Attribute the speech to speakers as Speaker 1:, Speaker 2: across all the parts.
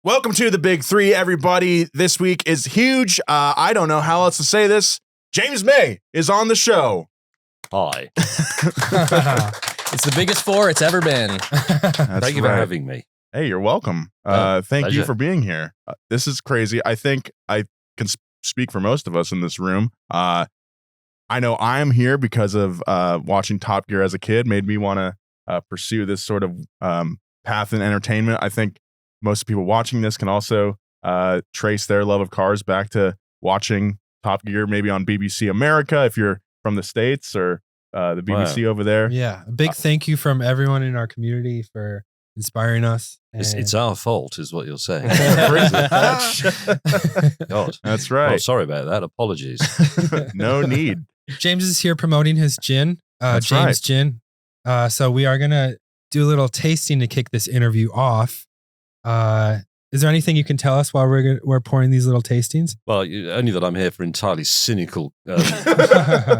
Speaker 1: Welcome to the Big Three, everybody. This week is huge. I don't know how else to say this. James May is on the show.
Speaker 2: Hi.
Speaker 3: It's the biggest four it's ever been.
Speaker 2: Thank you for having me.
Speaker 1: Hey, you're welcome. Thank
Speaker 2: pleasure.
Speaker 1: you for being here. This is crazy. I think I can speak for most of us in this room. I know I am here because of watching Top Gear as a kid made me want to pursue this sort of path in entertainment. I think most people watching this can also trace their love of cars back to watching Top Gear maybe on BBC America if you're from the States or the BBC over there.
Speaker 4: Yeah, a big thank you from everyone in our community for inspiring us.
Speaker 2: It's our fault, is what you're saying. God.
Speaker 1: That's right.
Speaker 2: Well, sorry about that. Apologies.
Speaker 1: No need.
Speaker 4: James is here promoting his gin,
Speaker 1: That's
Speaker 4: James
Speaker 1: right.
Speaker 4: Gin. So we are going to do a little tasting to kick this interview off. Is there anything you can tell us while we're pouring these little tastings?
Speaker 2: Well, only that I'm here for entirely cynical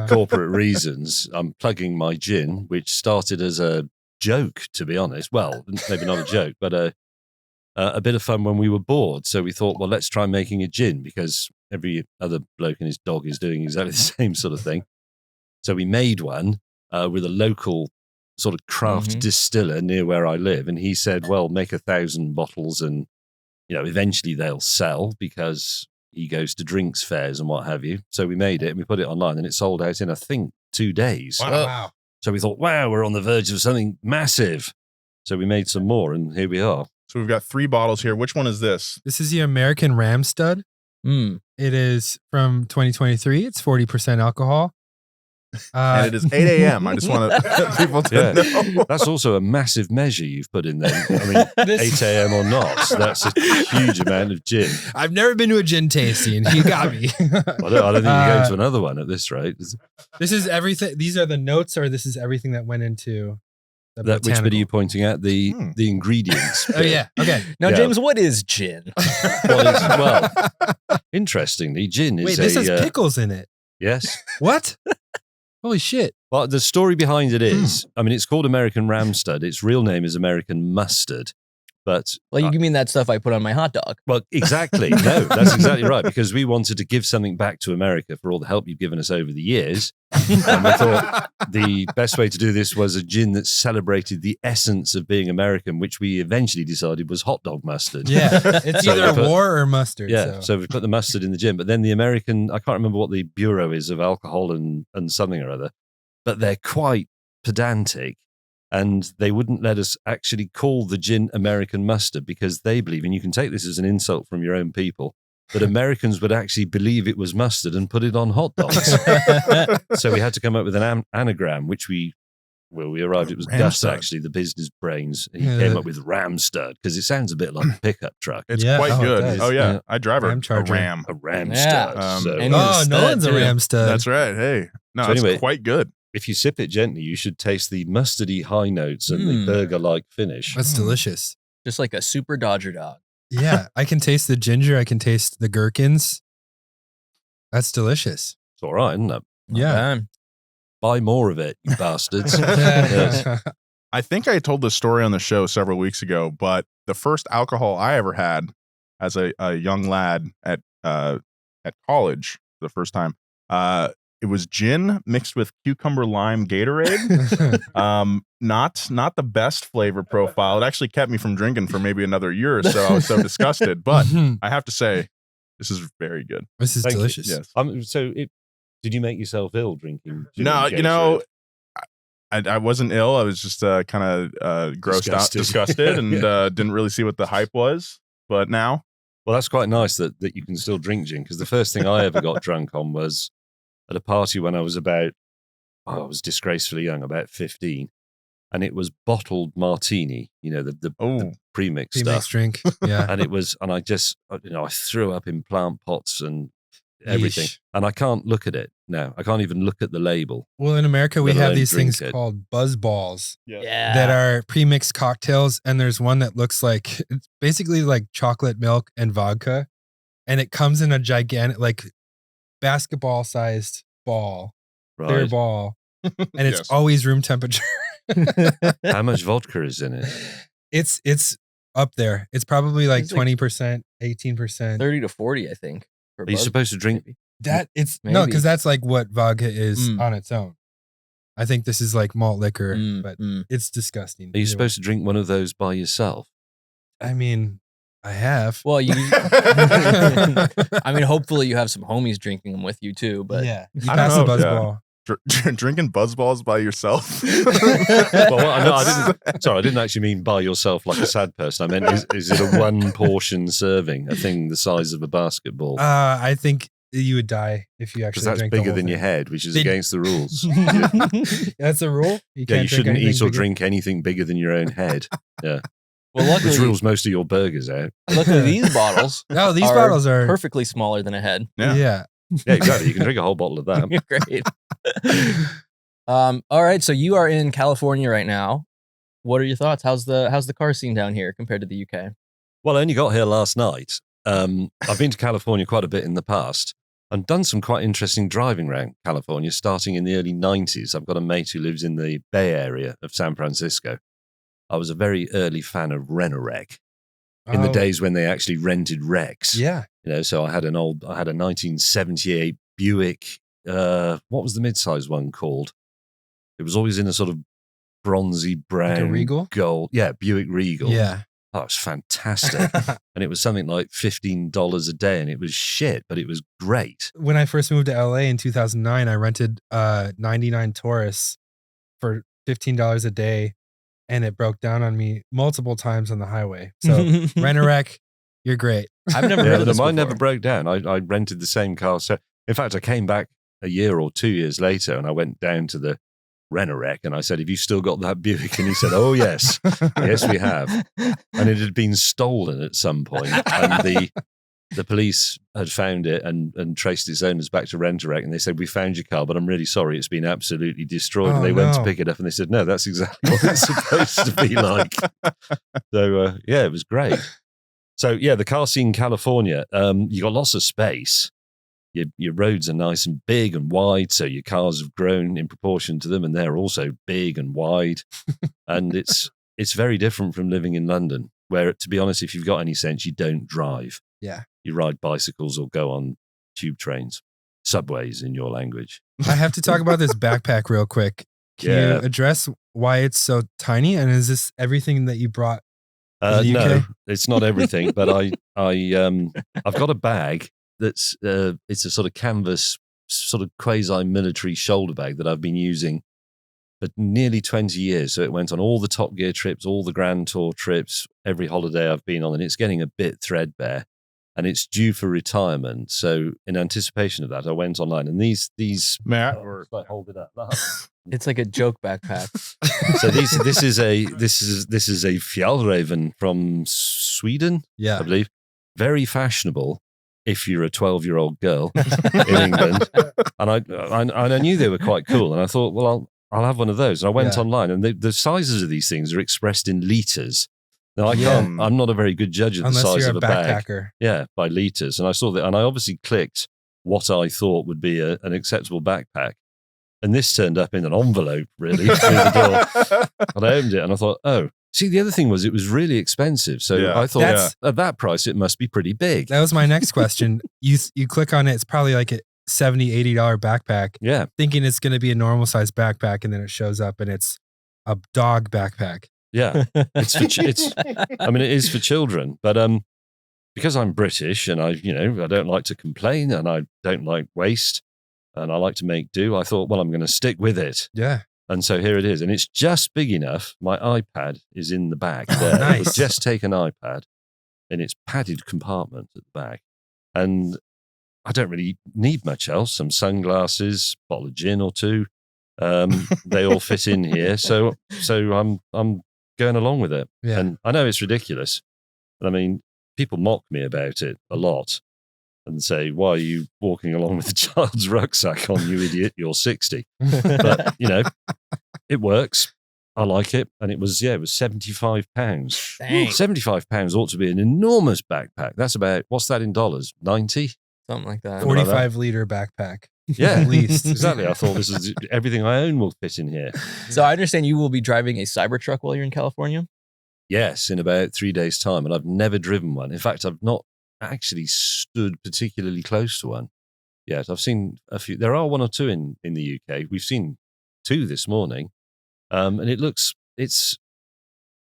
Speaker 2: corporate reasons. I'm plugging my gin, which started as a joke, to be honest. Well, maybe not a joke, but a bit of fun when we were bored. So we thought, well, let's try making a gin because every other bloke and his dog is doing exactly the same sort of thing. So we made one with a local sort of craft distiller near where I live. And he said, well, make 1,000 bottles and, you know, eventually they'll sell because he goes to drinks fairs and what have you. So we made it and we put it online and it sold out in, I think, 2 days.
Speaker 4: Wow.
Speaker 2: So we thought, wow, we're on the verge of something massive. So we made some more and here we are.
Speaker 1: So we've got 3 bottles here. Which one is this?
Speaker 4: This is the American Ramstud. It is from 2023. It's 40% alcohol.
Speaker 1: And it is 8 a.m. I just want people to know.
Speaker 2: That's also a massive measure you've put in there. I mean, 8 a.m. or not, that's a huge amount of gin.
Speaker 4: I've never been to a gin tasting. You got me.
Speaker 2: I don't think you're going to another one at this rate.
Speaker 4: This is everything. These are the notes, or this is everything that went into the
Speaker 2: Which bit are
Speaker 4: botanical?
Speaker 2: you pointing at? The ingredients.
Speaker 4: Oh, yeah. Okay.
Speaker 3: Now,
Speaker 2: Yeah.
Speaker 3: James, what is gin?
Speaker 2: Well, interestingly, gin is
Speaker 4: Wait, this has pickles in it.
Speaker 2: Yes.
Speaker 4: What? Holy shit.
Speaker 2: Well, the story behind it is, I mean, it's called American Ramstud. Its real name is American Mustard. But
Speaker 3: Well, you mean that stuff I put on my hot dog?
Speaker 2: well, exactly. No, that's exactly right. Because we wanted to give something back to America for all the help you've given us over the years. And we thought the best way to do this was a gin that celebrated the essence of being American, which we eventually decided was hot dog mustard.
Speaker 4: Yeah. It's
Speaker 2: So
Speaker 4: either
Speaker 2: we put-
Speaker 4: war or mustard.
Speaker 2: Yeah, so we put the mustard in the gin. But then the American, I can't remember what the bureau is of alcohol and something or other, but they're quite pedantic. And they wouldn't let us actually call the gin American mustard because they believe, and you can take this as an insult from your own people, that Americans would actually believe it was mustard and put it on hot dogs. So we had to come up with an anagram, which we arrived, it was Gus,
Speaker 1: Ramstud.
Speaker 2: actually, the business brains. He came up with Ramstud because it sounds a bit like a pickup truck.
Speaker 1: It's
Speaker 4: Yeah,
Speaker 1: quite
Speaker 4: it
Speaker 1: good.
Speaker 4: does.
Speaker 1: Oh, yeah.
Speaker 2: Yeah.
Speaker 1: I drive a
Speaker 4: Ram Charger.
Speaker 1: Ram.
Speaker 2: A Ramstud.
Speaker 3: Yeah.
Speaker 2: So
Speaker 3: And
Speaker 4: Oh,
Speaker 3: Stud,
Speaker 4: Nolan's a
Speaker 3: too.
Speaker 4: Ramstud.
Speaker 1: That's right. Hey. No,
Speaker 2: So
Speaker 1: it's
Speaker 2: anyway-
Speaker 1: quite good.
Speaker 2: if you sip it gently, you should taste the mustardy high notes and the burger-like finish.
Speaker 4: That's delicious.
Speaker 3: Just like a super Dodger dog.
Speaker 4: Yeah. I can taste the ginger. I can taste the gherkins. That's delicious.
Speaker 2: It's all right, isn't it?
Speaker 4: Yeah.
Speaker 2: Buy more of it, you bastards. Yes.
Speaker 1: I think I told this story on the show several weeks ago, but the first alcohol I ever had as a young lad at college, the first time, it was gin mixed with cucumber lime Gatorade. Not the best flavor profile. It actually kept me from drinking for maybe another year or so. I was so disgusted, but I have to say, this is very good.
Speaker 4: This is
Speaker 2: Thank you.
Speaker 4: delicious.
Speaker 1: Yes.
Speaker 2: Did you make yourself ill drinking gin
Speaker 1: No,
Speaker 2: and
Speaker 1: you know,
Speaker 2: Gatorade?
Speaker 1: I wasn't ill. I was just kind of grossed disgusted, and didn't really see what the hype was. But now,
Speaker 2: Well, that's quite nice that you can still drink gin, because the first thing I ever got drunk on was at a party when I was I was disgracefully young, about 15. And it was bottled martini, you know, the premix
Speaker 4: Pre-mixed
Speaker 2: stuff.
Speaker 4: drink. Yeah.
Speaker 2: And and I just, I threw up in plant pots and everything.
Speaker 4: Yeesh.
Speaker 2: And I can't look at it now. I can't even look at the label.
Speaker 4: Well, in America, we
Speaker 2: Let
Speaker 4: have
Speaker 2: alone
Speaker 4: these things
Speaker 2: drink it.
Speaker 4: called buzz balls
Speaker 3: Yeah.
Speaker 4: that are pre-mixed cocktails. And there's one that looks like, it's basically like chocolate milk and vodka. And it comes in a gigantic, like basketball sized ball, clear
Speaker 2: Right.
Speaker 4: ball. And it's
Speaker 1: Yes.
Speaker 4: always room temperature.
Speaker 2: How much vodka is in it?
Speaker 4: It's up there. It's probably like
Speaker 3: It's like
Speaker 4: 20%, 18%.
Speaker 3: 30 to 40, I think. For
Speaker 2: Are you
Speaker 3: buzz,
Speaker 2: supposed to drink?
Speaker 3: maybe.
Speaker 4: That it's no,
Speaker 3: Maybe.
Speaker 4: because that's like what vodka is
Speaker 3: Mm.
Speaker 4: on its own. I think this is like malt liquor, but
Speaker 3: Mm.
Speaker 4: it's disgusting.
Speaker 2: Are you supposed to drink one of those by yourself?
Speaker 4: I mean, I have.
Speaker 3: Well, you. I mean, hopefully you have some homies drinking them with you too. But
Speaker 4: yeah, you
Speaker 1: I don't
Speaker 4: pass the
Speaker 1: know, yeah.
Speaker 4: buzzball.
Speaker 1: Drinking buzzballs by yourself.
Speaker 2: Well, I didn't actually mean by yourself like a sad person. I meant, is it a one portion serving, a thing the size of a basketball?
Speaker 4: I think you would die if you
Speaker 2: Because
Speaker 4: actually
Speaker 2: that's
Speaker 4: drank
Speaker 2: bigger
Speaker 4: the whole
Speaker 2: than your
Speaker 4: thing.
Speaker 2: head, which is
Speaker 4: Big-
Speaker 2: against the rules.
Speaker 4: That's the rule. You
Speaker 2: Yeah, you
Speaker 4: drink
Speaker 2: shouldn't
Speaker 4: anything
Speaker 2: eat or
Speaker 4: bigger?
Speaker 2: drink anything bigger than your own head. Yeah,
Speaker 3: well,
Speaker 2: which
Speaker 3: luckily,
Speaker 2: rules most of your burgers out.
Speaker 3: luckily these bottles
Speaker 4: No, these
Speaker 3: are
Speaker 4: bottles are
Speaker 3: perfectly smaller than a head.
Speaker 1: Yeah.
Speaker 4: yeah.
Speaker 2: Yeah, exactly. You can drink a whole bottle of that.
Speaker 3: Great. All right, so you are in California right now. What are your thoughts? How's the car scene down here compared to the UK?
Speaker 2: Well, I only got here last night. I've been to California quite a bit in the past and done some quite interesting driving around California starting in the early 90s. I've got a mate who lives in the Bay Area of San Francisco. I was a very early fan of Rent-A-Wreck in the
Speaker 4: Oh,
Speaker 2: days when they actually rented wrecks.
Speaker 4: Yeah.
Speaker 2: You know, so I had a 1978 Buick. What was the mid-size one called? It was always in a sort of bronzy brown
Speaker 4: Regal?
Speaker 2: gold. Yeah, Buick Regal.
Speaker 4: Yeah.
Speaker 2: That was fantastic. And it was something like $15 a day, and it was shit, but it was great.
Speaker 4: When I first moved to LA in 2009, I rented a 99 Taurus for $15 a day, and it broke down on me multiple times on the highway. So Rent-A-Wreck, you're great.
Speaker 3: I've never
Speaker 2: Yeah,
Speaker 3: heard of this
Speaker 2: mine
Speaker 3: before.
Speaker 2: never broke down. I rented the same car. So, in fact, I came back a year or 2 years later, and I went down to the Rent-A-Wreck, and I said, "Have you still got that Buick?" And he said, "Oh yes, yes we have." And it had been stolen at some point, and the police had found it and traced its owners back to Rent-A-Wreck, and they said, "We found your car, but I'm really sorry, it's been absolutely destroyed."
Speaker 4: Oh,
Speaker 2: and they went to
Speaker 4: no.
Speaker 2: pick it up, and they said, "No, that's exactly what it's supposed to be like." So yeah, it was great. So yeah, the car scene in California, you got lots of space. Your roads are nice and big and wide, so your cars have grown in proportion to them, and they're also big and wide. And it's very different from living in London, where, to be honest, if you've got any sense, you don't drive.
Speaker 4: Yeah.
Speaker 2: You ride bicycles or go on tube trains, subways in your language.
Speaker 4: I have to talk about this backpack real quick. Can
Speaker 2: Yeah.
Speaker 4: you address why it's so tiny? And is this everything that you brought? In the
Speaker 2: No,
Speaker 4: UK?
Speaker 2: it's not everything, but I've got a bag that's it's a sort of canvas, sort of quasi-military shoulder bag that I've been using for nearly 20 years. So it went on all the Top Gear trips, all the Grand Tour trips, every holiday I've been on, and it's getting a bit threadbare, and it's due for retirement. So in anticipation of that, I went online, and these
Speaker 1: Matt,
Speaker 2: hold it up.
Speaker 3: It's like a joke backpack.
Speaker 2: So this is a Fjällräven from Sweden, I
Speaker 4: Yeah.
Speaker 2: believe. Very fashionable if you're a 12-year-old girl in England. And I knew they were quite cool. And I thought, well, I'll have one of those. And I went
Speaker 4: Yeah.
Speaker 2: online, and the sizes of these things are expressed in liters. Now,
Speaker 4: Yeah.
Speaker 2: I'm not a very good judge of the
Speaker 4: Unless
Speaker 2: size
Speaker 4: you're
Speaker 2: of
Speaker 4: a
Speaker 2: a bag.
Speaker 4: backpacker.
Speaker 2: Yeah, by liters. And I saw that, and I obviously clicked what I thought would be an acceptable backpack. And this turned up in an envelope, really, through the door. And I opened it, and I thought, oh. See, the other thing was it was really expensive. So
Speaker 1: Yeah.
Speaker 2: I thought
Speaker 4: That's-
Speaker 2: at that price, it must be pretty big.
Speaker 4: That was my next question. You click on it, it's probably like a $70, $80 backpack,
Speaker 2: Yeah.
Speaker 4: thinking it's going to be a normal size backpack, and then it shows up and it's a dog backpack.
Speaker 2: Yeah. It's for it is for children, but because I'm British and I don't like to complain and I don't like waste and I like to make do, I thought, well, I'm going to stick with it.
Speaker 4: Yeah.
Speaker 2: And so here it is. And it's just big enough. My iPad is in the bag there.
Speaker 4: Nice.
Speaker 2: I've just take an iPad in its padded compartment at the back. And I don't really need much else. Some sunglasses, bottle of gin or two. They all fit in here. So I'm going along with it.
Speaker 4: Yeah.
Speaker 2: And I know it's ridiculous. I mean, people mock me about it a lot and say, why are you walking along with a child's rucksack on, you idiot? You're 60. But, it works. I like it. And it was £75.
Speaker 3: Dang.
Speaker 2: £75 ought to be an enormous backpack. That's about, what's that in dollars? 90?
Speaker 3: Something like that.
Speaker 4: 45-liter backpack.
Speaker 2: Yeah,
Speaker 4: At least.
Speaker 2: Exactly. I thought this is everything I own will fit in here.
Speaker 3: So I understand you will be driving a Cybertruck while you're in California.
Speaker 2: Yes, in about 3 days' time, and I've never driven one. In fact, I've not actually stood particularly close to one yet. I've seen a few. There are one or two in the UK. We've seen 2 this morning, and I don't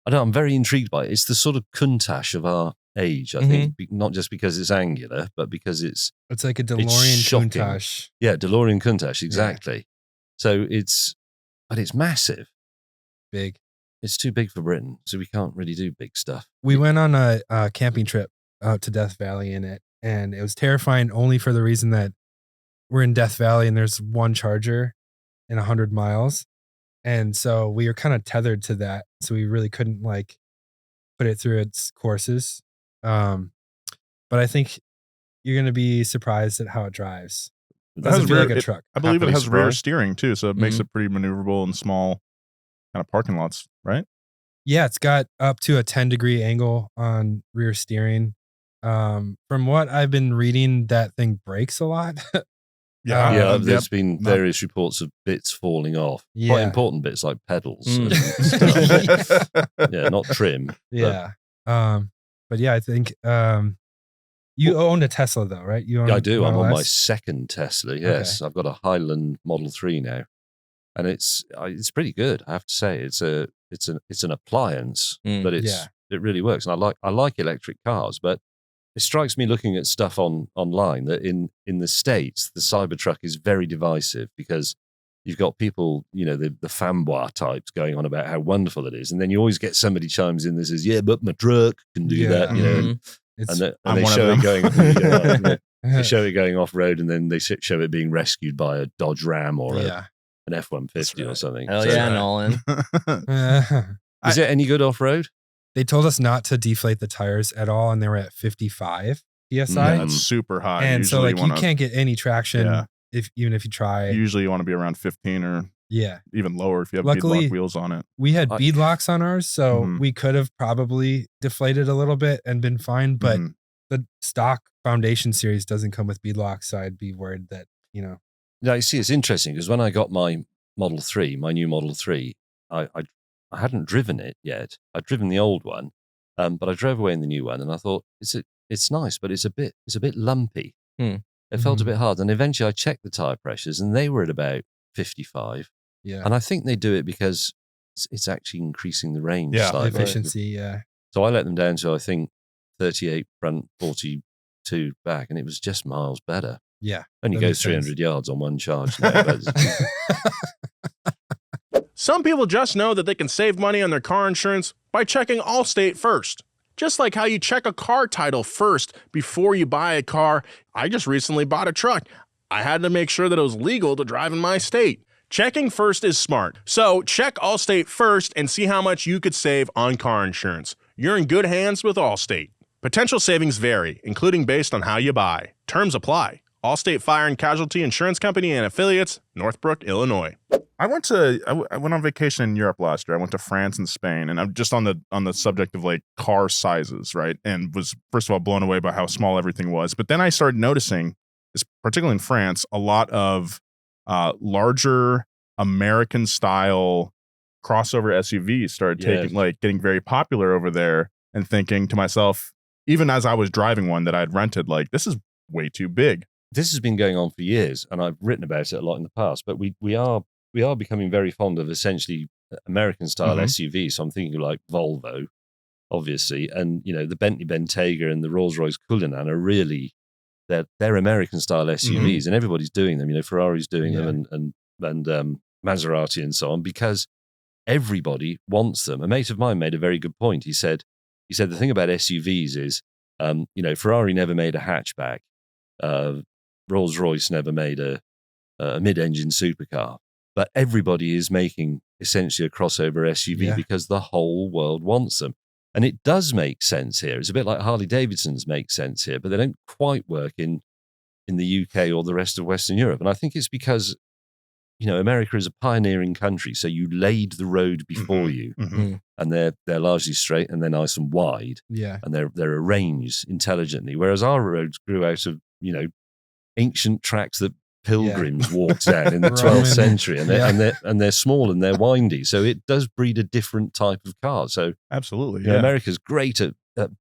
Speaker 2: know, I'm very intrigued by it. It's the sort of Countach of our age, I think, not just because it's angular, but because it's
Speaker 4: like a DeLorean
Speaker 2: shocking.
Speaker 4: Countach.
Speaker 2: Yeah, DeLorean Countach, exactly. Yeah. So it's massive.
Speaker 4: Big.
Speaker 2: It's too big for Britain, so we can't really do big stuff.
Speaker 4: We went on a camping trip out to Death Valley in it, and it was terrifying only for the reason that we're in Death Valley and there's one charger in 100 miles. And so we were kind of tethered to that. So we really couldn't like put it through its courses. But I think you're going to be surprised at how it drives. It doesn't feel like a truck.
Speaker 1: I believe it has rear steering too. So it makes it pretty maneuverable in small kind of parking lots, right?
Speaker 4: Yeah, it's got up to a 10-degree angle on rear steering. From what I've been reading, that thing brakes a lot.
Speaker 2: There's been various reports of bits falling off.
Speaker 4: Yeah.
Speaker 2: Quite important bits like pedals. And stuff. Yeah, not trim.
Speaker 4: Yeah. But yeah, I think you owned a Tesla though, right?
Speaker 2: I do. I'm on my second Tesla. Yes, okay. I've got a Highland Model 3 now, and it's pretty good. I have to say, it's an appliance, but it really works. And I like electric cars, but it strikes me looking at stuff online that in the States, the Cybertruck is very divisive because you've got people, the fanboy types going on about how wonderful it is. And then you always get somebody chimes in that says, yeah, but my truck can do that, and they show it going, they show it going off road, and then they show it being rescued by a Dodge Ram or an F-150 or something.
Speaker 3: Hell yeah, Nolan.
Speaker 2: Is it any good off road?
Speaker 4: They told us not to deflate the tires at all, and they were at 55 PSI.
Speaker 1: Yeah, that's super high.
Speaker 4: And usually so you can't get any traction even if you try.
Speaker 1: Usually you want to be around 15 or even lower if you have beadlock wheels on it.
Speaker 4: We had beadlocks on ours, so we could have probably deflated a little bit and been fine, but the stock Foundation series doesn't come with beadlocks, so I'd be worried that,
Speaker 2: Now, you see, it's interesting because when I got my Model 3, my new Model 3, I hadn't driven it yet. I'd driven the old one, but I drove away in the new one, and I thought it's nice, but it's a bit lumpy. It felt a bit hard, and eventually I checked the tire pressures, and they were at about 55.
Speaker 4: Yeah,
Speaker 2: and I think they do it because it's actually increasing the range slightly.
Speaker 4: Efficiency. Yeah.
Speaker 2: So I let them down to I think 38 front, 42 back, and it was just miles better.
Speaker 4: Yeah,
Speaker 2: only goes 300 yards on one charge now.
Speaker 1: Some people just know that they can save money on their car insurance by checking AllState first. Just like how you check a car title first before you buy a car. I just recently bought a truck. I had to make sure that it was legal to drive in my state. Checking first is smart. So check AllState first and see how much you could save on car insurance. You're in good hands with AllState. Potential savings vary, including based on how you buy. Terms apply. AllState Fire and Casualty Insurance Company and Affiliates, Northbrook, Illinois. I went on vacation in Europe last year. I went to France and Spain, and I'm just on the subject of like car sizes, right? And was first of all blown away by how small everything was. But then I started noticing, particularly in France, a lot of larger American style crossover SUVs started getting very popular over there. And thinking to myself, even as I was driving one that I'd rented, like, this is way too big.
Speaker 2: This has been going on for years, and I've written about it a lot in the past. But we are becoming very fond of essentially American style SUVs. So I'm thinking like Volvo, obviously, and the Bentley Bentayga and the Rolls-Royce Cullinan are really they're American style SUVs, and everybody's doing them. Ferrari's doing them, and Maserati and so on, because everybody wants them. A mate of mine made a very good point. He said the thing about SUVs is, Ferrari never made a hatchback. Rolls-Royce never made a mid-engine supercar, but everybody is making essentially a crossover SUV because the whole world wants them. And it does make sense here. It's a bit like Harley-Davidsons make sense here, but they don't quite work in the UK or the rest of Western Europe. And I think it's because, America is a pioneering country, so you laid the road before you, and they're largely straight and they're nice and wide, and they're arranged intelligently. Whereas our roads grew out of ancient tracks that pilgrims walked down in the
Speaker 4: Roman,
Speaker 2: 12th century, and they're,
Speaker 4: yeah.
Speaker 2: and they're small and they're windy, so it does breed a different type of car. So
Speaker 1: Absolutely.
Speaker 2: you know,
Speaker 1: Yeah.
Speaker 2: America's great at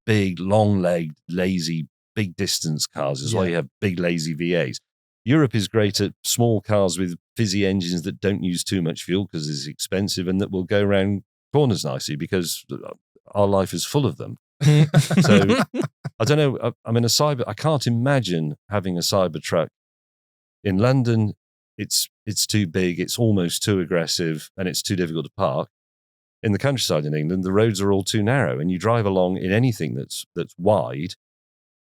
Speaker 2: big, long-legged, lazy, big distance cars. Is why you have big, lazy V8s. Europe is great at small cars with fizzy engines that don't use too much fuel because it's expensive, and that will go around corners nicely because our life is full of them. So I don't know. I can't imagine having a Cybertruck in London. It's too big. It's almost too aggressive, and it's too difficult to park. In the countryside in England, the roads are all too narrow, and you drive along in anything that's wide,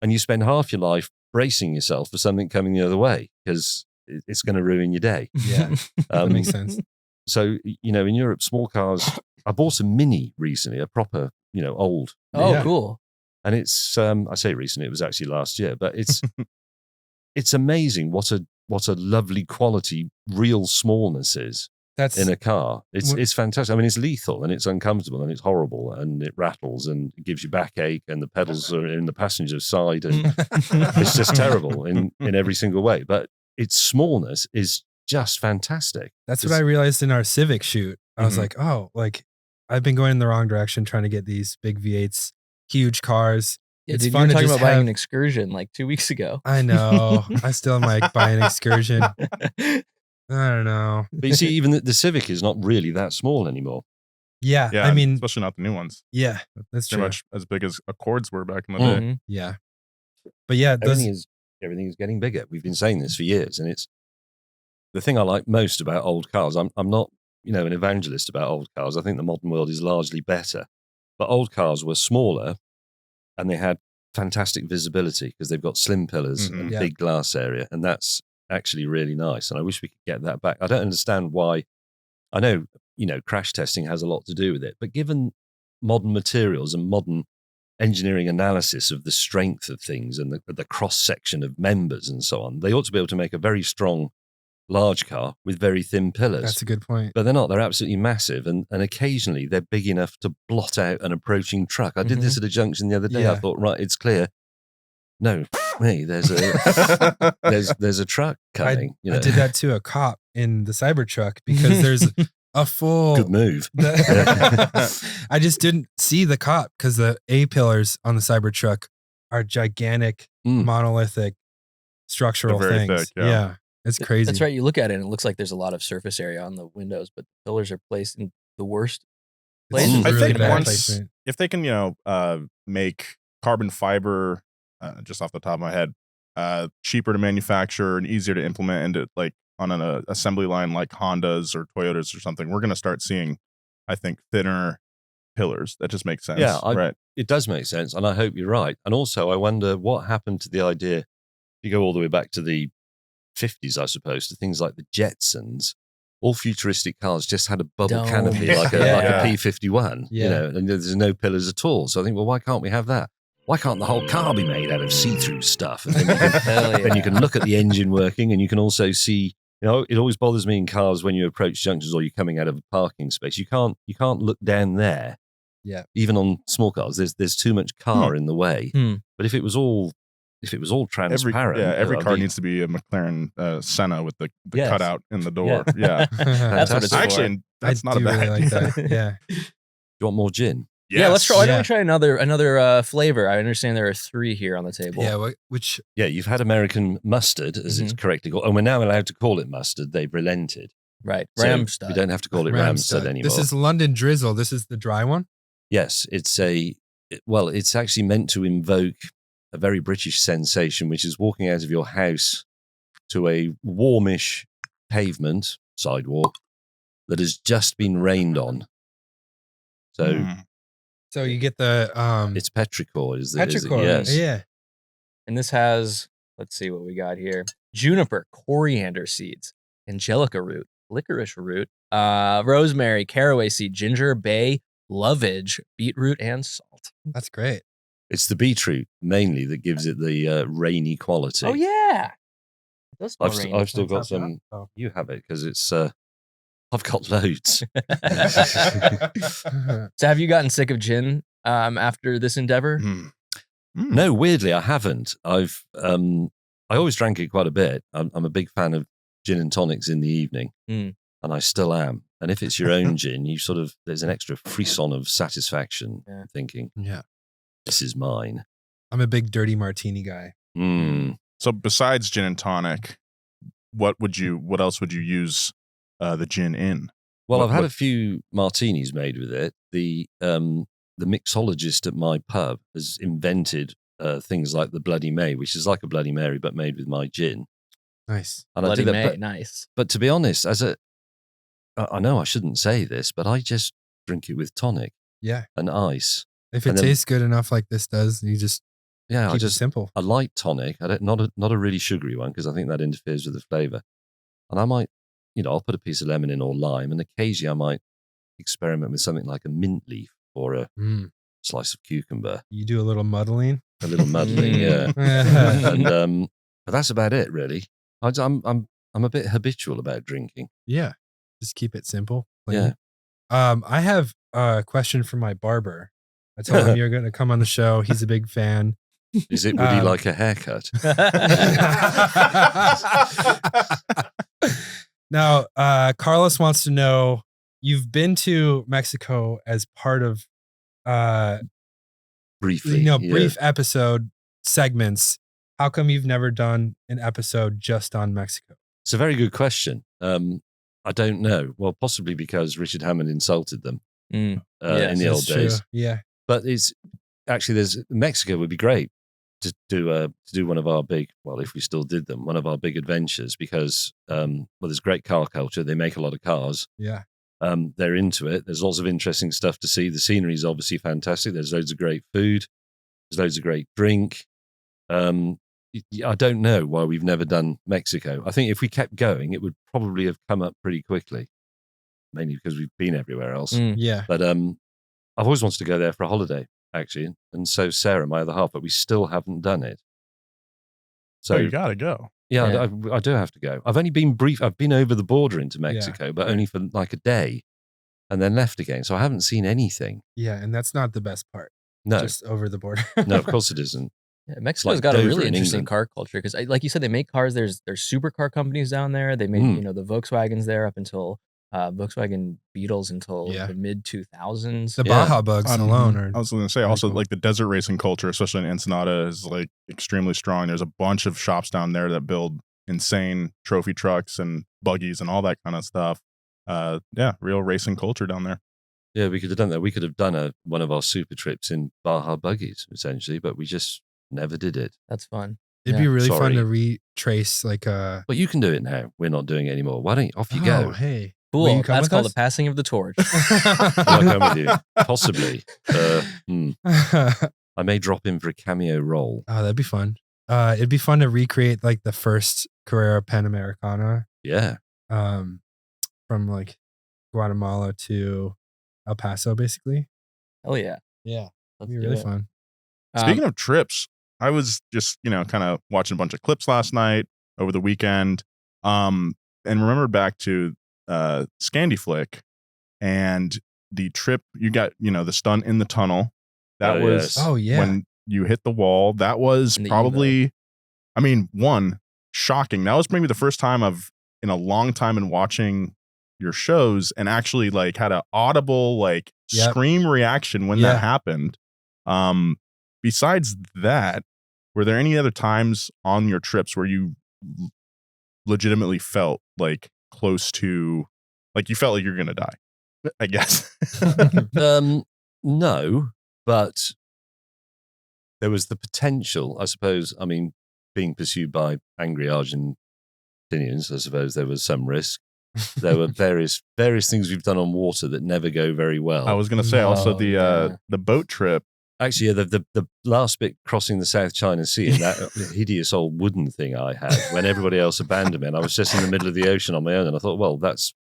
Speaker 2: and you spend half your life bracing yourself for something coming the other way because it's going to ruin your day.
Speaker 4: Yeah, that makes sense.
Speaker 2: So, you know, in Europe, small cars. I bought a Mini recently, a proper, you know, old.
Speaker 3: Oh,
Speaker 4: Yeah.
Speaker 3: cool.
Speaker 2: And it's I say recently, it was actually last year, but it's amazing what a lovely quality real smallness is
Speaker 4: That's
Speaker 2: in a car.
Speaker 4: Wh-
Speaker 2: It's fantastic. I mean, it's lethal and it's uncomfortable and it's horrible and it rattles and it gives you backache and the pedals are in the passenger's side and it's just terrible in every single way. But its smallness is just fantastic.
Speaker 4: That's what I realized in our Civic shoot. I was
Speaker 1: Mhm.
Speaker 4: like, oh, like I've been going in the wrong direction trying to get these big V8s, huge cars.
Speaker 3: Yeah,
Speaker 4: It's
Speaker 3: dude, you
Speaker 4: fun
Speaker 3: were
Speaker 4: to
Speaker 3: talking
Speaker 4: just
Speaker 3: about buying
Speaker 4: have-
Speaker 3: an Excursion like 2 weeks ago.
Speaker 4: I know. I still might buy an Excursion. I don't know.
Speaker 2: But you see, even the Civic is not really that small anymore.
Speaker 4: Yeah,
Speaker 1: Yeah.
Speaker 4: I mean,
Speaker 1: especially not the new ones.
Speaker 4: yeah, that's
Speaker 1: Pretty
Speaker 4: true.
Speaker 1: much as big as Accords were back in the
Speaker 2: Mm.
Speaker 1: day.
Speaker 3: Mhm.
Speaker 4: Yeah, but yeah, those,
Speaker 2: Everything is getting bigger. We've been saying this for years, and it's the thing I like most about old cars. I'm not, you know, an evangelist about old cars. I think the modern world is largely better, but old cars were smaller, and they had fantastic visibility because they've got slim pillars
Speaker 1: Mhm.
Speaker 2: and
Speaker 4: Yeah.
Speaker 2: big glass area, and that's actually really nice. And I wish we could get that back. I don't understand why. I know, you know, crash testing has a lot to do with it, but given modern materials and modern engineering analysis of the strength of things and the cross section of members and so on, they ought to be able to make a very strong large car with very thin pillars.
Speaker 4: that's a good point.
Speaker 2: But they're not. They're absolutely massive, and occasionally they're big enough to blot out an approaching truck. I did this at a junction the other day. I
Speaker 4: Yeah.
Speaker 2: thought, right, it's clear. No, me, there's a there's a truck coming. You know,
Speaker 4: I did that to a cop in the Cybertruck because there's a full.
Speaker 2: good move.
Speaker 4: I just didn't see the cop because the A pillars on the Cybertruck are gigantic,
Speaker 2: Mm.
Speaker 4: monolithic structural
Speaker 1: They're very
Speaker 4: things.
Speaker 1: thick, yeah.
Speaker 4: It's crazy.
Speaker 3: That's right. You look at it and it looks like there's a lot of surface area on the windows, but the pillars are placed in the worst
Speaker 4: It's
Speaker 3: places.
Speaker 1: I
Speaker 4: really
Speaker 1: think
Speaker 4: bad
Speaker 1: once
Speaker 4: placement.
Speaker 1: if they can, make carbon fiber, just off the top of my head, cheaper to manufacture and easier to implement into like on an assembly line like Hondas or Toyotas or something, we're going to start seeing, I think, thinner pillars. That just makes sense.
Speaker 2: Yeah,
Speaker 1: right.
Speaker 2: It does make sense, and I hope you're right. And also, I wonder what happened to the idea. You go all the way back to the 50s, I suppose, to things like the Jetsons. All futuristic cars just had a bubble
Speaker 3: Dome.
Speaker 2: canopy like a
Speaker 1: Yeah.
Speaker 2: P-51, you
Speaker 4: Yeah.
Speaker 2: know, and there's no pillars at all. So I think, well, why can't we have that? Why can't the whole car be made out of see-through stuff? And then you can,
Speaker 3: Hell
Speaker 2: then you
Speaker 3: yeah.
Speaker 2: can look at the engine working, and you can also see. You know, it always bothers me in cars when you approach junctions or you're coming out of a parking space. You can't look down there.
Speaker 4: Yeah.
Speaker 2: Even on small cars, there's too much car in the way. But if it was all transparent,
Speaker 1: Every
Speaker 2: I'd
Speaker 1: car
Speaker 2: be-
Speaker 1: needs to be a McLaren Senna with the
Speaker 2: Yes.
Speaker 1: cutout in the door. Yeah.
Speaker 3: That's what it's for.
Speaker 1: Actually, that's
Speaker 4: I
Speaker 1: not a
Speaker 4: do
Speaker 1: bad
Speaker 4: really like
Speaker 1: idea.
Speaker 4: that. Yeah.
Speaker 2: Do you want more gin?
Speaker 3: Yeah, let's try. Why don't
Speaker 4: Yeah.
Speaker 3: we try another flavor? I understand there are 3 here on the table.
Speaker 4: Yeah. Which
Speaker 2: Yeah, you've had American mustard, as it's correctly called, and we're now allowed to call it mustard. They've relented.
Speaker 3: Right.
Speaker 2: So
Speaker 3: Ramstud.
Speaker 2: We don't have to call it Ramstud anymore.
Speaker 4: This is London Drizzle. This is the dry one.
Speaker 2: Yes, it's it's actually meant to invoke a very British sensation, which is walking out of your house to a warmish pavement, sidewalk, that has just been rained on. So
Speaker 1: Mm.
Speaker 4: So you get the
Speaker 2: it's petrichor, is it?
Speaker 4: petrichor.
Speaker 2: Yes.
Speaker 4: Yeah.
Speaker 3: And this has, let's see what we got here: juniper, coriander seeds, angelica root, licorice root, rosemary, caraway seed, ginger, bay, lovage, beetroot, and salt.
Speaker 4: That's great.
Speaker 2: It's the beetroot mainly that gives it the rainy quality.
Speaker 3: Oh yeah, it does smell rainy.
Speaker 2: I've still got
Speaker 4: Top it up.
Speaker 2: some.
Speaker 4: Oh.
Speaker 2: You have it because it's. I've got loads.
Speaker 3: So have you gotten sick of gin after this endeavor?
Speaker 1: Mm.
Speaker 2: No, weirdly, I haven't. I've I always drank it quite a bit. I'm a big fan of gin and tonics in the evening,
Speaker 3: Mm.
Speaker 2: and I still am. And if it's your own gin, you sort of, there's an extra frisson of satisfaction thinking,
Speaker 4: Yeah.
Speaker 2: this is mine.
Speaker 4: I'm a big dirty martini guy.
Speaker 1: So besides gin and tonic, what else would you use the gin in?
Speaker 2: Well, I've had a few martinis made with it. The mixologist at my pub has invented things like the Bloody May, which is like a Bloody Mary but made with my gin.
Speaker 4: Nice.
Speaker 2: And
Speaker 3: Bloody
Speaker 2: I do
Speaker 3: May,
Speaker 2: that,
Speaker 3: nice.
Speaker 2: but to be honest, I know I shouldn't say this, but I just drink it with tonic
Speaker 4: Yeah.
Speaker 2: and ice.
Speaker 4: If it
Speaker 2: And then-
Speaker 4: tastes good enough like this does, you just
Speaker 2: Yeah,
Speaker 4: keep it simple.
Speaker 2: a light tonic. Not a really sugary one because I think that interferes with the flavour. And I might, I'll put a piece of lemon in or lime, and occasionally I might experiment with something like a mint leaf or a slice of cucumber.
Speaker 4: You do a little muddling.
Speaker 2: A little muddling, yeah. And but that's about it, really. I'm a bit habitual about drinking.
Speaker 4: Yeah. Just keep it simple.
Speaker 2: Yeah.
Speaker 4: I have a question for my barber. I told him you're going to come on the show. He's a big fan.
Speaker 2: Would he like a haircut?
Speaker 4: Now, Carlos wants to know, you've been to Mexico as part of
Speaker 2: Briefly.
Speaker 4: brief episode segments. How come you've never done an episode just on Mexico?
Speaker 2: It's a very good question. I don't know. Well, possibly because Richard Hammond insulted them in the old days.
Speaker 4: Yeah.
Speaker 2: But it's actually, Mexico would be great to do one of our big, well, if we still did them, one of our big adventures because, there's great car culture. They make a lot of cars.
Speaker 4: Yeah.
Speaker 2: They're into it. There's lots of interesting stuff to see. The scenery is obviously fantastic. There's loads of great food. There's loads of great drink. I don't know why we've never done Mexico. I think if we kept going, it would probably have come up pretty quickly, mainly because we've been everywhere else.
Speaker 4: Yeah.
Speaker 2: But I've always wanted to go there for a holiday, actually. And so Sarah, my other half, but we still haven't done it. So
Speaker 1: you gotta go.
Speaker 2: Yeah, I do have to go. I've only been brief. I've been over the border into Mexico, but only for like a day and then left again. So I haven't seen anything.
Speaker 4: Yeah. And that's not the best part.
Speaker 2: No.
Speaker 4: Just over the border.
Speaker 2: No, of course it isn't.
Speaker 3: Yeah, Mexico's
Speaker 2: like
Speaker 3: got a
Speaker 2: Dover
Speaker 3: really
Speaker 2: in
Speaker 3: interesting
Speaker 2: England.
Speaker 3: car culture because, like you said, they make cars. There's supercar companies down there. They made the Volkswagens there up until Volkswagen Beetles until the mid 2000s.
Speaker 4: The Baja Bugs alone are.
Speaker 1: I was going to say also like the desert racing culture, especially in Ensenada, is like extremely strong. There's a bunch of shops down there that build insane trophy trucks and buggies and all that kind of stuff. Real racing culture down there.
Speaker 2: Yeah, we could have done that. We could have done one of our super trips in Baja buggies, essentially, but we just never did it.
Speaker 3: That's fun.
Speaker 4: It'd be really fun
Speaker 2: Sorry.
Speaker 4: to retrace like a.
Speaker 2: But you can do it now. We're not doing it anymore. Why don't you? Off you
Speaker 4: Oh,
Speaker 2: go.
Speaker 4: hey.
Speaker 3: Cool.
Speaker 4: Will you come
Speaker 3: That's
Speaker 4: with
Speaker 3: called
Speaker 4: us?
Speaker 3: the passing of the torch.
Speaker 2: Will I come with you? Possibly. I may drop in for a cameo role.
Speaker 4: Oh, that'd be fun. It'd be fun to recreate like the first Carrera Panamericana
Speaker 2: Yeah.
Speaker 4: from like Guatemala to El Paso, basically.
Speaker 3: Hell yeah.
Speaker 4: Yeah.
Speaker 3: Let's
Speaker 4: That'd be
Speaker 3: do
Speaker 4: really
Speaker 3: it.
Speaker 4: fun.
Speaker 1: Speaking of trips, I was just, kind of watching a bunch of clips last night over the weekend. And remembered back to Scandi Flick and the trip you got, the stunt in the tunnel. That was when you hit the wall. That was
Speaker 3: In the
Speaker 1: probably, shocking. That was maybe the first time I've in a long time in watching your shows and actually like had an audible like scream reaction when that happened. Besides that, were there any other times on your trips where you legitimately felt like close to, like you felt like you're going to die, I guess?
Speaker 2: No, but there was the potential, I suppose. I mean, being pursued by angry Argentinians, I suppose there was some risk. There were various things we've done on water that never go very well.
Speaker 1: I was going to say also the boat trip.
Speaker 2: Actually, the last bit crossing the South China Sea and that hideous old wooden thing I had when everybody else abandoned me, and I was just in the middle of the ocean on my own, and I thought, well,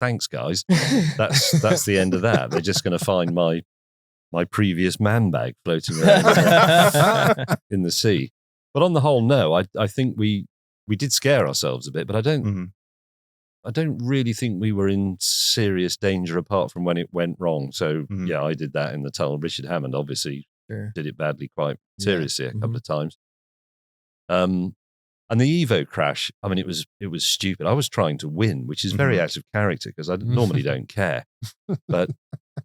Speaker 2: thanks guys, that's the end of that. They're just going to find my previous man bag floating around in the sea. But on the whole, no, I think we did scare ourselves a bit, but I don't really think we were in serious danger apart from when it went wrong. So yeah, I did that in the tunnel. Richard Hammond obviously did it badly quite seriously a couple of times. And the Evo crash, I mean, it was stupid. I was trying to win, which is very out of character because I normally don't care.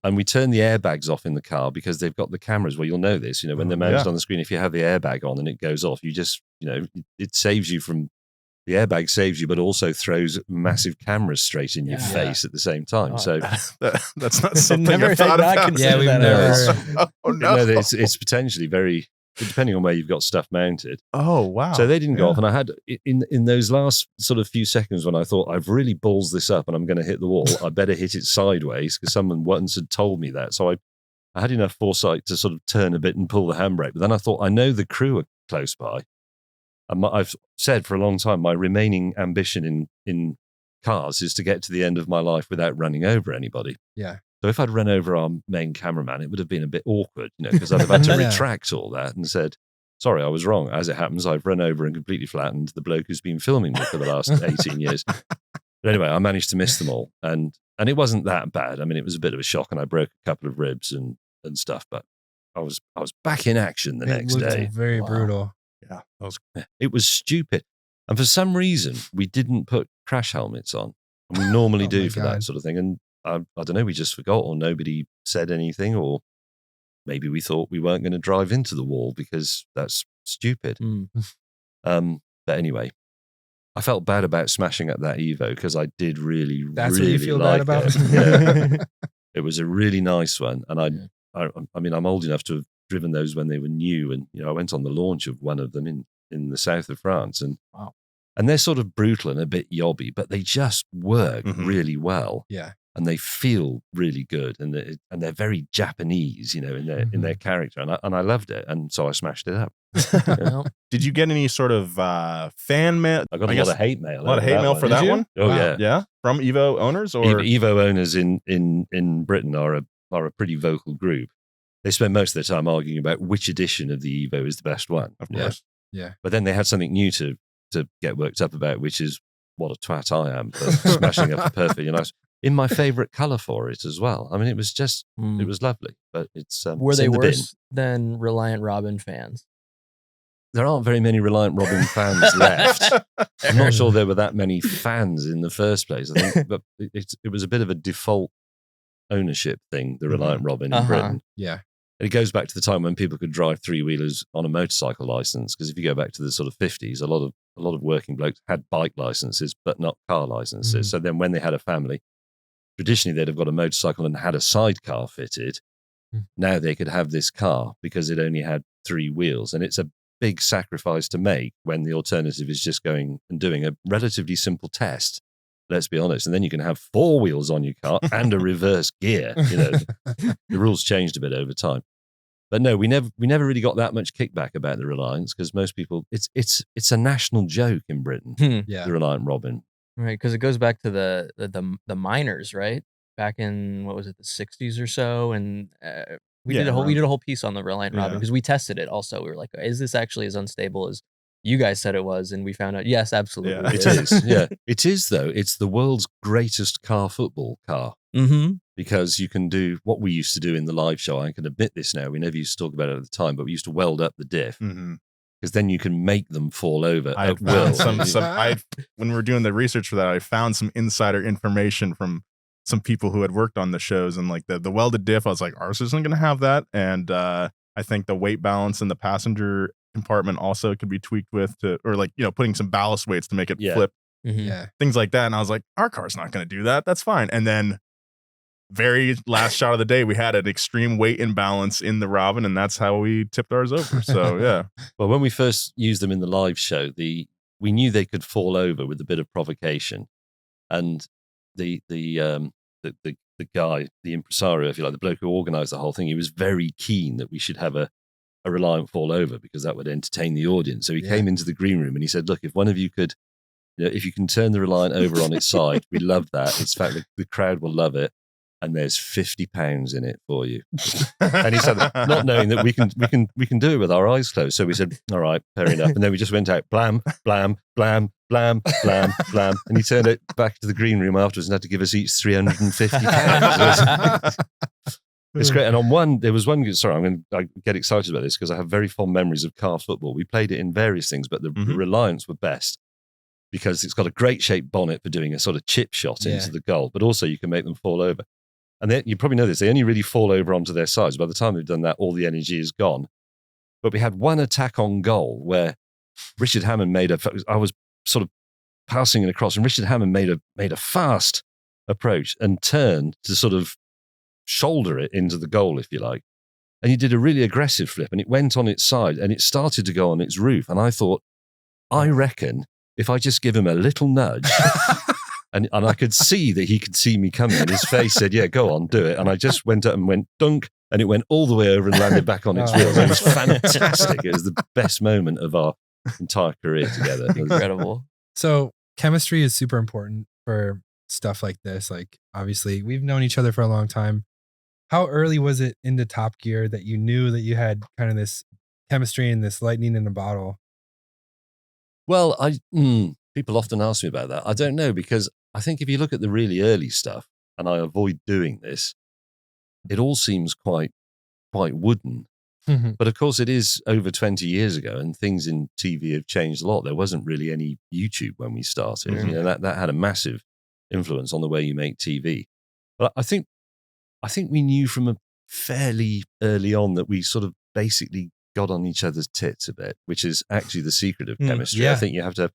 Speaker 2: And we turned the airbags off in the car because they've got the cameras where you'll know this, when they're mounted on the screen, if you have the airbag on and it goes off, you just, it saves you from, the airbag saves you, but also throws massive cameras straight in your face at the same time. So
Speaker 1: that's not something I've thought about.
Speaker 4: Yeah, we've never.
Speaker 1: Oh, no.
Speaker 2: It's potentially very, depending on where you've got stuff mounted.
Speaker 1: Oh, wow.
Speaker 2: So they didn't go off. And I had, in those last sort of few seconds when I thought, I've really balls this up and I'm going to hit the wall, I better hit it sideways because someone once had told me that. So I had enough foresight to sort of turn a bit and pull the handbrake. But then I thought, I know the crew are close by. And I've said for a long time, my remaining ambition in cars is to get to the end of my life without running over anybody.
Speaker 4: Yeah.
Speaker 2: So if I'd run over our main cameraman, it would have been a bit awkward, because I'd have had to retract all that and said, sorry, I was wrong. As it happens, I've run over and completely flattened the bloke who's been filming me for the last 18 years. But anyway, I managed to miss them all. And it wasn't that bad. I mean, it was a bit of a shock and I broke a couple of ribs and stuff, but I was back in action the next day.
Speaker 4: Very brutal.
Speaker 1: Yeah.
Speaker 2: It was stupid. And for some reason, we didn't put crash helmets on. And we normally do for that sort of thing. And I don't know, we just forgot or nobody said anything, or maybe we thought we weren't going to drive into the wall because that's stupid. But anyway, I felt bad about smashing up that Evo because I did really,
Speaker 4: that's
Speaker 2: really
Speaker 4: what you feel
Speaker 2: like
Speaker 4: bad about?
Speaker 2: it. Yeah. It was a really nice one. And I mean, I'm old enough to have driven those when they were new. And, I went on the launch of one of them in the south of France. And and they're sort of brutal and a bit yobby, but they just work really well.
Speaker 4: Yeah.
Speaker 2: And they feel really good, and they're very Japanese, in their character, and I loved it, and so I smashed it up.
Speaker 1: Did you get any sort of fan mail?
Speaker 2: I got a lot of hate mail.
Speaker 1: A lot of hate mail for that one?
Speaker 2: Oh wow.
Speaker 1: Yeah, from Evo owners or
Speaker 2: Evo owners in Britain are a pretty vocal group. They spend most of their time arguing about which edition of the Evo is the best one.
Speaker 1: Of course,
Speaker 4: yeah.
Speaker 2: But then they had something new to get worked up about, which is what a twat I am for smashing up the perfect, in my favorite color for it as well. I mean, it was just, it was lovely, but it's,
Speaker 3: were they worse than Reliant Robin fans?
Speaker 2: There aren't very many Reliant Robin fans left. I'm not sure there were that many fans in the first place. I think, but it was a bit of a default ownership thing, the Reliant Robin in Britain.
Speaker 4: Yeah.
Speaker 2: And it goes back to the time when people could drive three-wheelers on a motorcycle license. Because if you go back to the sort of 50s, a lot of working blokes had bike licenses, but not car licenses. So then when they had a family, traditionally they'd have got a motorcycle and had a sidecar fitted. Now they could have this car because it only had three wheels. And it's a big sacrifice to make when the alternative is just going and doing a relatively simple test. Let's be honest. And then you can have four wheels on your car and a reverse gear. The rules changed a bit over time. But no, we never really got that much kickback about the Reliance because most people, it's a national joke in Britain. The Reliant Robin.
Speaker 3: Right, because it goes back to the miners, right? Back in what was it, the 60s or so, and we did a whole piece on the Reliant Robin because we tested it. Also, we were like, is this actually as unstable as you guys said it was? And we found out, yes, absolutely,
Speaker 2: it is. Yeah, it is though. It's the world's greatest car football car. Because you can do what we used to do in the live show. I can admit this now. We never used to talk about it at the time, but we used to weld up the diff. Because then you can make them fall over at will.
Speaker 1: When we were doing the research for that, I found some insider information from some people who had worked on the shows, and like the welded diff, I was like, ours isn't going to have that. And I think the weight balance in the passenger compartment also could be tweaked with putting some ballast weights to make it flip. Things like that. And I was like, our car's not going to do that. That's fine. And then very last shot of the day, we had an extreme weight imbalance in the Robin, and that's how we tipped ours over. So yeah.
Speaker 2: Well, when we first used them in the live show, we knew they could fall over with a bit of provocation, and the guy, the impresario, if you like, the bloke who organised the whole thing, he was very keen that we should have a Reliant fall over because that would entertain the audience. So he came into the green room and he said, "Look, if one of you could, if you can turn the Reliant over on its side, we love that. In fact, the crowd will love it. And there's £50 in it for you." And he said, not knowing that we can do it with our eyes closed. So we said, all right, fair enough. And then we just went out, blam, blam, blam, blam, blam, blam. And he turned it back to the green room afterwards and had to give us each £350. It's great. And there was one, sorry, I get excited about this because I have very fond memories of car football. We played it in various things, but the Reliants were best because it's got a great shaped bonnet for doing a sort of chip shot into the goal, but also you can make them fall over. And you probably know this, they only really fall over onto their sides. By the time they've done that, all the energy is gone. But we had one attack on goal where Richard Hammond I was sort of passing it across, and Richard Hammond made a fast approach and turned to sort of shoulder it into the goal, if you like. And he did a really aggressive flip, and it went on its side, and it started to go on its roof. And I thought, I reckon if I just give him a little nudge, and I could see that he could see me coming, and his face said, yeah, go on, do it. And I just went up and went dunk, and it went all the way over and landed back on its wheels. It was fantastic. It was the best moment of our entire career together.
Speaker 3: Incredible.
Speaker 4: So chemistry is super important for stuff like this. Like, obviously, we've known each other for a long time. How early was it into Top Gear that you knew that you had kind of this chemistry and this lightning in a bottle?
Speaker 2: Well, people often ask me about that. I don't know, because I think if you look at the really early stuff, and I avoid doing this, it all seems quite wooden. But of course, it is over 20 years ago, and things in TV have changed a lot. There wasn't really any YouTube when we started. You know, that had a massive influence on the way you make TV. But I think we knew from a fairly early on that we sort of basically got on each other's tits a bit, which is actually the secret of chemistry.
Speaker 4: Yeah.
Speaker 2: I think you have to.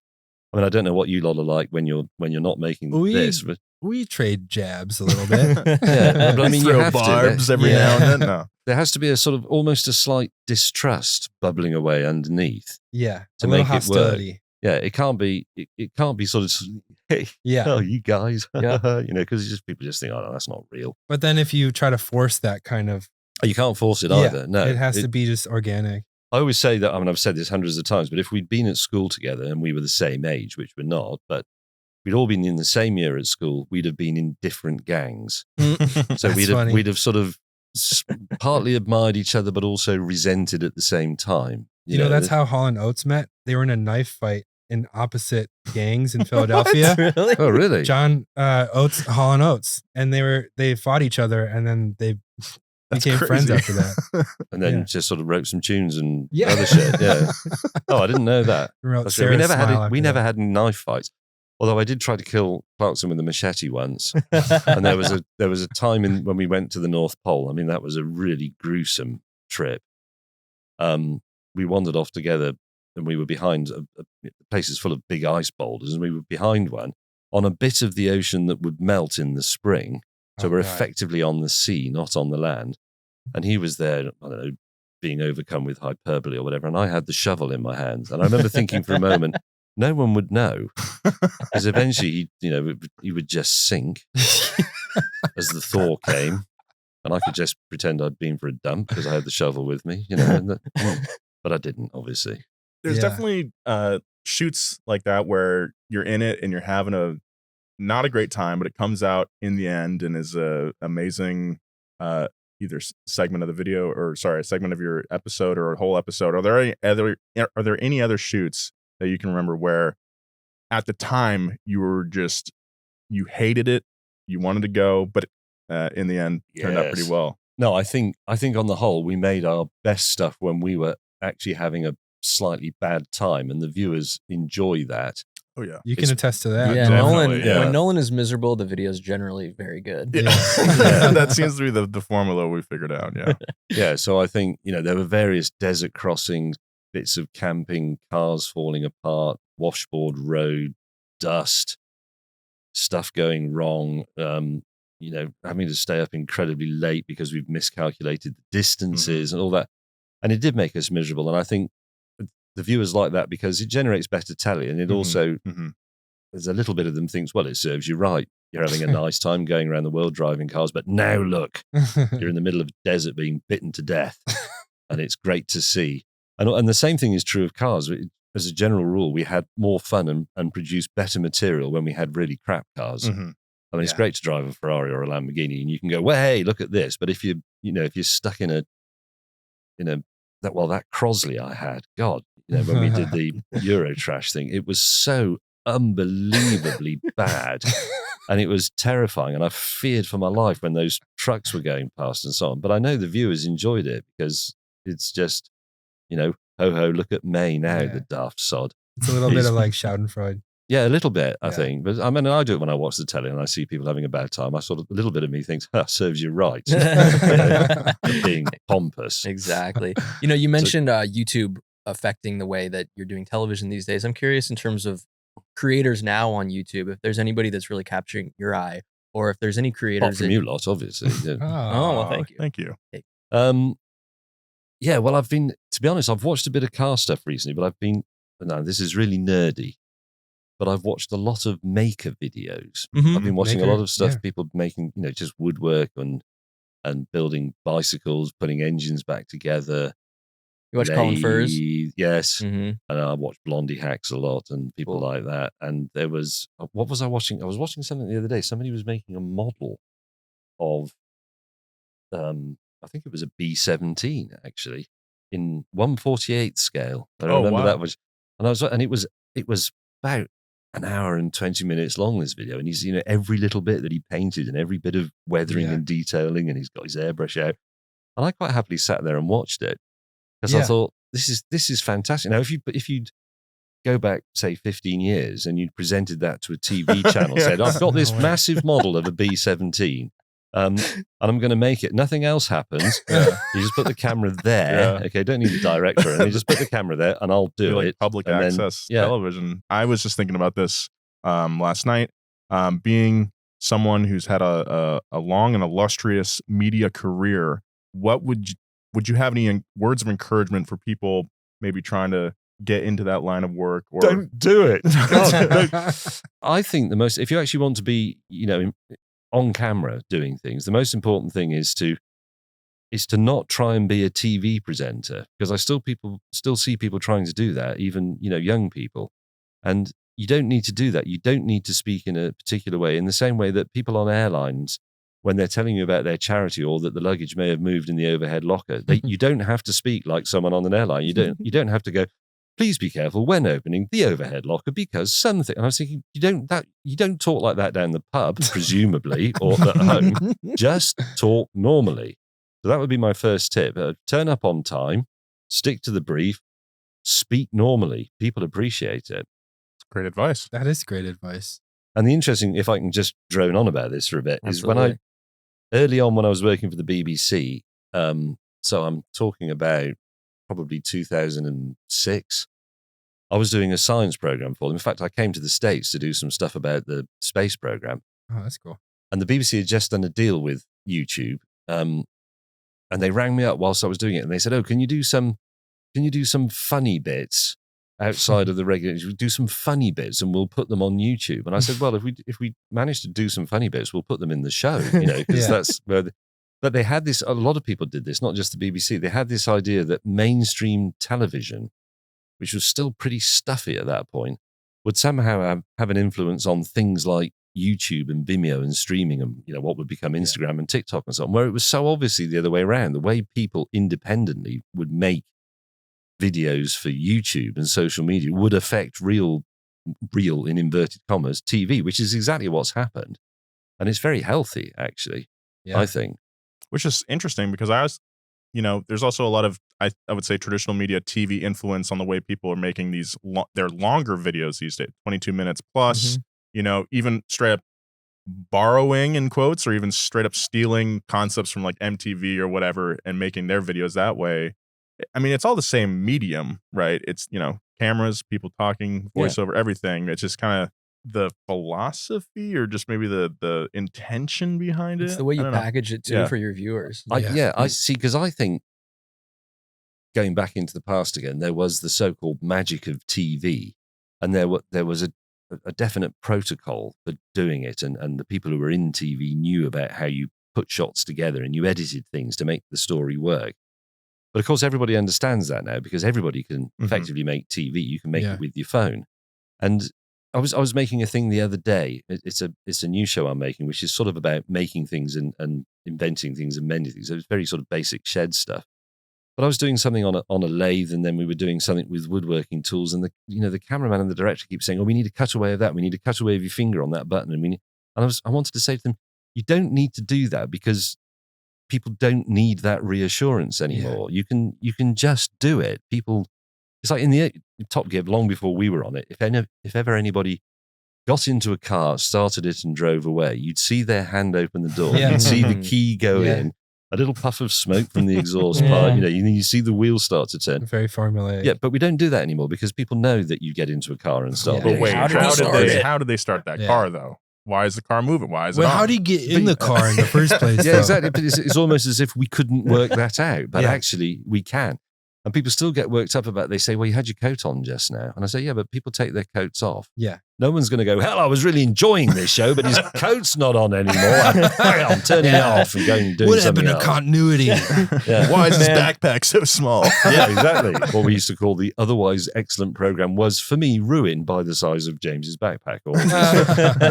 Speaker 2: I mean, I don't know what you lot are like when you're not making this. But
Speaker 4: we trade jabs a little bit.
Speaker 2: yeah, but I mean, you
Speaker 1: throw
Speaker 2: have
Speaker 1: barbs
Speaker 2: to.
Speaker 1: every now and then. No.
Speaker 2: There has to be a sort of almost a slight distrust bubbling away underneath.
Speaker 4: Yeah,
Speaker 2: to
Speaker 4: a little
Speaker 2: make it work.
Speaker 4: hostility.
Speaker 2: Yeah, it can't be. It can't be sort of. Hey, oh, you guys,
Speaker 3: Yeah.
Speaker 2: you know, because people just think, oh, no, that's not real.
Speaker 4: But then if you try to force that kind of,
Speaker 2: You can't force it either. No,
Speaker 4: it has to be just organic.
Speaker 2: I always say that. I mean, I've said this hundreds of times, but if we'd been at school together and we were the same age, which we're not, but we'd all been in the same year at school, we'd have been in different gangs. So we'd have sort of partly admired each other, but also resented at the same time.
Speaker 4: You know, that's how Hall and Oates met. They were in a knife fight in opposite gangs in Philadelphia.
Speaker 3: Really?
Speaker 2: Oh, really?
Speaker 4: John Oates, Hall and Oates, and they fought each other, and then they became friends after that.
Speaker 2: And then just sort of wrote some tunes and
Speaker 4: Yeah.
Speaker 2: other shit. Yeah. Oh, I didn't know that.
Speaker 4: Wrote
Speaker 2: That's right. We
Speaker 4: Sarah's
Speaker 2: never
Speaker 4: Smile
Speaker 2: had. We
Speaker 4: after
Speaker 2: never
Speaker 4: that.
Speaker 2: had any knife fights. Although I did try to kill Clarkson with a machete once, and there was a time when we went to the North Pole. I mean, that was a really gruesome trip. We wandered off together, and we were behind the place is full of big ice boulders, and we were behind one on a bit of the ocean that would melt in the spring. So
Speaker 4: Oh,
Speaker 2: we're
Speaker 4: God.
Speaker 2: effectively on the sea, not on the land. And he was there, I don't know, being overcome with hyperbole or whatever. And I had the shovel in my hands. And I remember thinking for a moment, no one would know, because eventually, he would just sink as the thaw came, and I could just pretend I'd been for a dump because I had the shovel with me, but I didn't, obviously.
Speaker 1: There's
Speaker 4: Yeah.
Speaker 1: definitely shoots like that where you're in it and you're having not a great time, but it comes out in the end and is a amazing either segment of the video or a segment of your episode or a whole episode. Are there any other shoots that you can remember where at the time you hated it, you wanted to go, but in the end turned out pretty well?
Speaker 2: No, I think on the whole we made our best stuff when we were actually having a slightly bad time, and the viewers enjoy that.
Speaker 1: Oh yeah,
Speaker 4: You can attest to that.
Speaker 3: Yeah,
Speaker 1: Definitely,
Speaker 3: Nolan. When Nolan is miserable, the video is generally very good.
Speaker 1: yeah.
Speaker 4: Yeah.
Speaker 1: That seems to be the formula we figured out. Yeah.
Speaker 2: Yeah, so I think there were various desert crossings, bits of camping, cars falling apart, washboard road, dust, stuff going wrong. Having to stay up incredibly late because we've miscalculated the distances and all that. And it did make us miserable. And I think the viewers like that because it generates better telly. And it also, there's a little bit of them thinks, well, it serves you right. You're having a nice time going around the world driving cars. But now look, you're in the middle of a desert being bitten to death. And it's great to see. And the same thing is true of cars. As a general rule, we had more fun and produced better material when we had really crap cars. I mean, it's great to drive a Ferrari or a Lamborghini, and you can go, "Well, hey, look at this." But if you're stuck in that Crosley I had, God, when we did the Eurotrash thing, it was so unbelievably bad. And it was terrifying. And I feared for my life when those trucks were going past and so on. But I know the viewers enjoyed it because it's just, ho, ho, look at May now, the daft sod.
Speaker 4: It's a little bit of like Schadenfreude.
Speaker 2: Yeah, a little bit, I think. But I mean, I do it when I watch the telly and I see people having a bad time. I sort of, a little bit of me thinks, serves you right. Being pompous.
Speaker 3: Exactly. You mentioned YouTube affecting the way that you're doing television these days. I'm curious in terms of creators now on YouTube, if there's anybody that's really capturing your eye, or if there's any creators.
Speaker 2: Apart from you lot, obviously. Yeah.
Speaker 3: Oh, well, thank you.
Speaker 1: Thank you.
Speaker 2: Yeah, well, I've been, to be honest, I've watched a bit of car stuff recently, but this is really nerdy, but I've watched a lot of maker videos. I've been watching a lot of stuff, people making, just woodwork and building bicycles, putting engines back together.
Speaker 3: You watch Colin Furs?
Speaker 2: Yes. And I watch Blondie Hacks a lot and people like that. And there was, what was I watching? I was watching something the other day. Somebody was making a model of, I think it was a B-17 actually, in 1/48 scale. I remember that was, and it was about an hour and 20 minutes long, this video. And he's, every little bit that he painted and every bit of weathering and detailing, and he's got his airbrush out. And I quite happily sat there and watched it because I thought, this is fantastic. Now, if you'd go back, say, 15 years and you'd presented that to a TV channel, said, I've got this massive model of a B-17, and I'm going to make it. Nothing else happens. You just put the camera there. Okay, don't need a director. And you just put the camera there and I'll do it.
Speaker 1: Public access television. I was just thinking about this last night. Being someone who's had a long and illustrious media career, what would you have any words of encouragement for people maybe trying to get into that line of work? Or
Speaker 2: don't do it. I think if you actually want to be, on camera doing things, the most important thing is to not try and be a TV presenter, because I still see people trying to do that, even, young people. And you don't need to do that. You don't need to speak in a particular way, in the same way that people on airlines, when they're telling you about their charity or that the luggage may have moved in the overhead locker, you don't have to speak like someone on an airline. You don't have to go, please be careful when opening the overhead locker because something. And I was thinking, you don't talk like that down the pub, presumably, or at home. Just talk normally. So that would be my first tip. Turn up on time, stick to the brief, speak normally. People appreciate it.
Speaker 1: Great advice.
Speaker 4: That is great advice.
Speaker 2: And the interesting, if I can just drone on about this for a bit, is early on when I was working for the BBC, so I'm talking about probably 2006, I was doing a science program for them. In fact, I came to the States to do some stuff about the space program.
Speaker 4: Oh, that's cool.
Speaker 2: And the BBC had just done a deal with YouTube. And they rang me up whilst I was doing it. And they said, oh, can you do some funny bits outside of the regular? Do some funny bits and we'll put them on YouTube. And I said, well, if we manage to do some funny bits, we'll put them in the show, because that's where but they had this, a lot of people did this, not just the BBC. They had this idea that mainstream television, which was still pretty stuffy at that point, would somehow have an influence on things like YouTube and Vimeo and streaming and, what would become Instagram and TikTok and so on, where it was so obviously the other way around. The way people independently would make videos for YouTube and social media would affect real in inverted commas TV, which is exactly what's happened. And it's very healthy, actually, I think.
Speaker 1: Which is interesting because there's also a lot of, I would say, traditional media TV influence on the way people are making these their longer videos these days, 22 minutes plus, even straight up borrowing in quotes or even straight up stealing concepts from like MTV or whatever and making their videos that way. I mean, it's all the same medium, right? It's, cameras, people talking, voiceover, everything. It's just kind of the philosophy or just maybe the intention behind it.
Speaker 3: It's the way you package it too for your viewers.
Speaker 2: I see, because I think, going back into the past again, there was the so-called magic of TV, and there was a definite protocol for doing it, and the people who were in TV knew about how you put shots together and you edited things to make the story work. But of course, everybody understands that now because everybody can effectively make TV. You can make it with your phone. And I was making a thing the other day. It's a new show I'm making, which is sort of about making things and inventing things and mending things. So it's very sort of basic shed stuff. But I was doing something on a lathe, and then we were doing something with woodworking tools, and the cameraman and the director keep saying, "Oh, we need a cutaway of that. We need a cutaway of your finger on that button." And I wanted to say to them, "You don't need to do that because people don't need that reassurance anymore. You can just do it. People, it's like in the Top Gear, long before we were on it. If ever anybody got into a car, started it, and drove away, you'd see their hand open the door.
Speaker 4: Yeah.
Speaker 2: You'd see the key go in, a little puff of smoke from the exhaust pipe. You see the wheels start to turn.
Speaker 4: Very formulaic.
Speaker 2: Yeah, but we don't do that anymore because people know that you get into a car and start.
Speaker 1: But wait,
Speaker 3: How did
Speaker 1: they start that car though? Why is the car moving? Why is it
Speaker 4: Well,
Speaker 1: on?
Speaker 4: how do you get in the car in the first place?
Speaker 2: Yeah,
Speaker 4: though?
Speaker 2: exactly. But it's almost as if we couldn't work that out, but
Speaker 4: Yeah.
Speaker 2: actually we can. And people still get worked up about it. They say, "Well, you had your coat on just now." And I say, "Yeah, but people take their coats off."
Speaker 4: Yeah.
Speaker 2: No one's going to go, "Hell, I was really enjoying this show, but his coat's not on anymore. I'm turning it off and going and doing
Speaker 4: What
Speaker 2: something
Speaker 4: happened to
Speaker 2: else."
Speaker 4: continuity?
Speaker 2: Yeah.
Speaker 1: Why is this backpack so small?
Speaker 2: Yeah, exactly. What we used to call the otherwise excellent program was, for me, ruined by the size of James's backpack or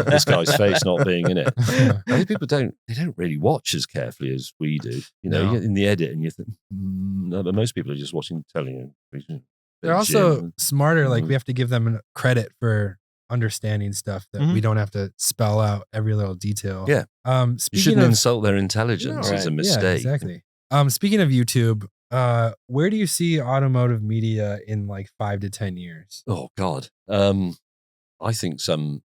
Speaker 2: this guy's face not being in it. I think people don't really watch as carefully as we do.
Speaker 4: No.
Speaker 2: You get in the edit and you think, no, but most people are just watching telling you.
Speaker 4: They're also
Speaker 2: Jim.
Speaker 4: smarter. Like we have to give them credit for understanding stuff that we don't have to spell out every little detail.
Speaker 2: Yeah. You
Speaker 4: Speaking
Speaker 2: shouldn't
Speaker 4: of
Speaker 2: insult their intelligence.
Speaker 3: No,
Speaker 2: It's a
Speaker 3: right.
Speaker 2: mistake.
Speaker 4: Yeah, exactly. Speaking of YouTube, where do you see automotive media in like 5 to 10 years?
Speaker 2: Oh God. I think some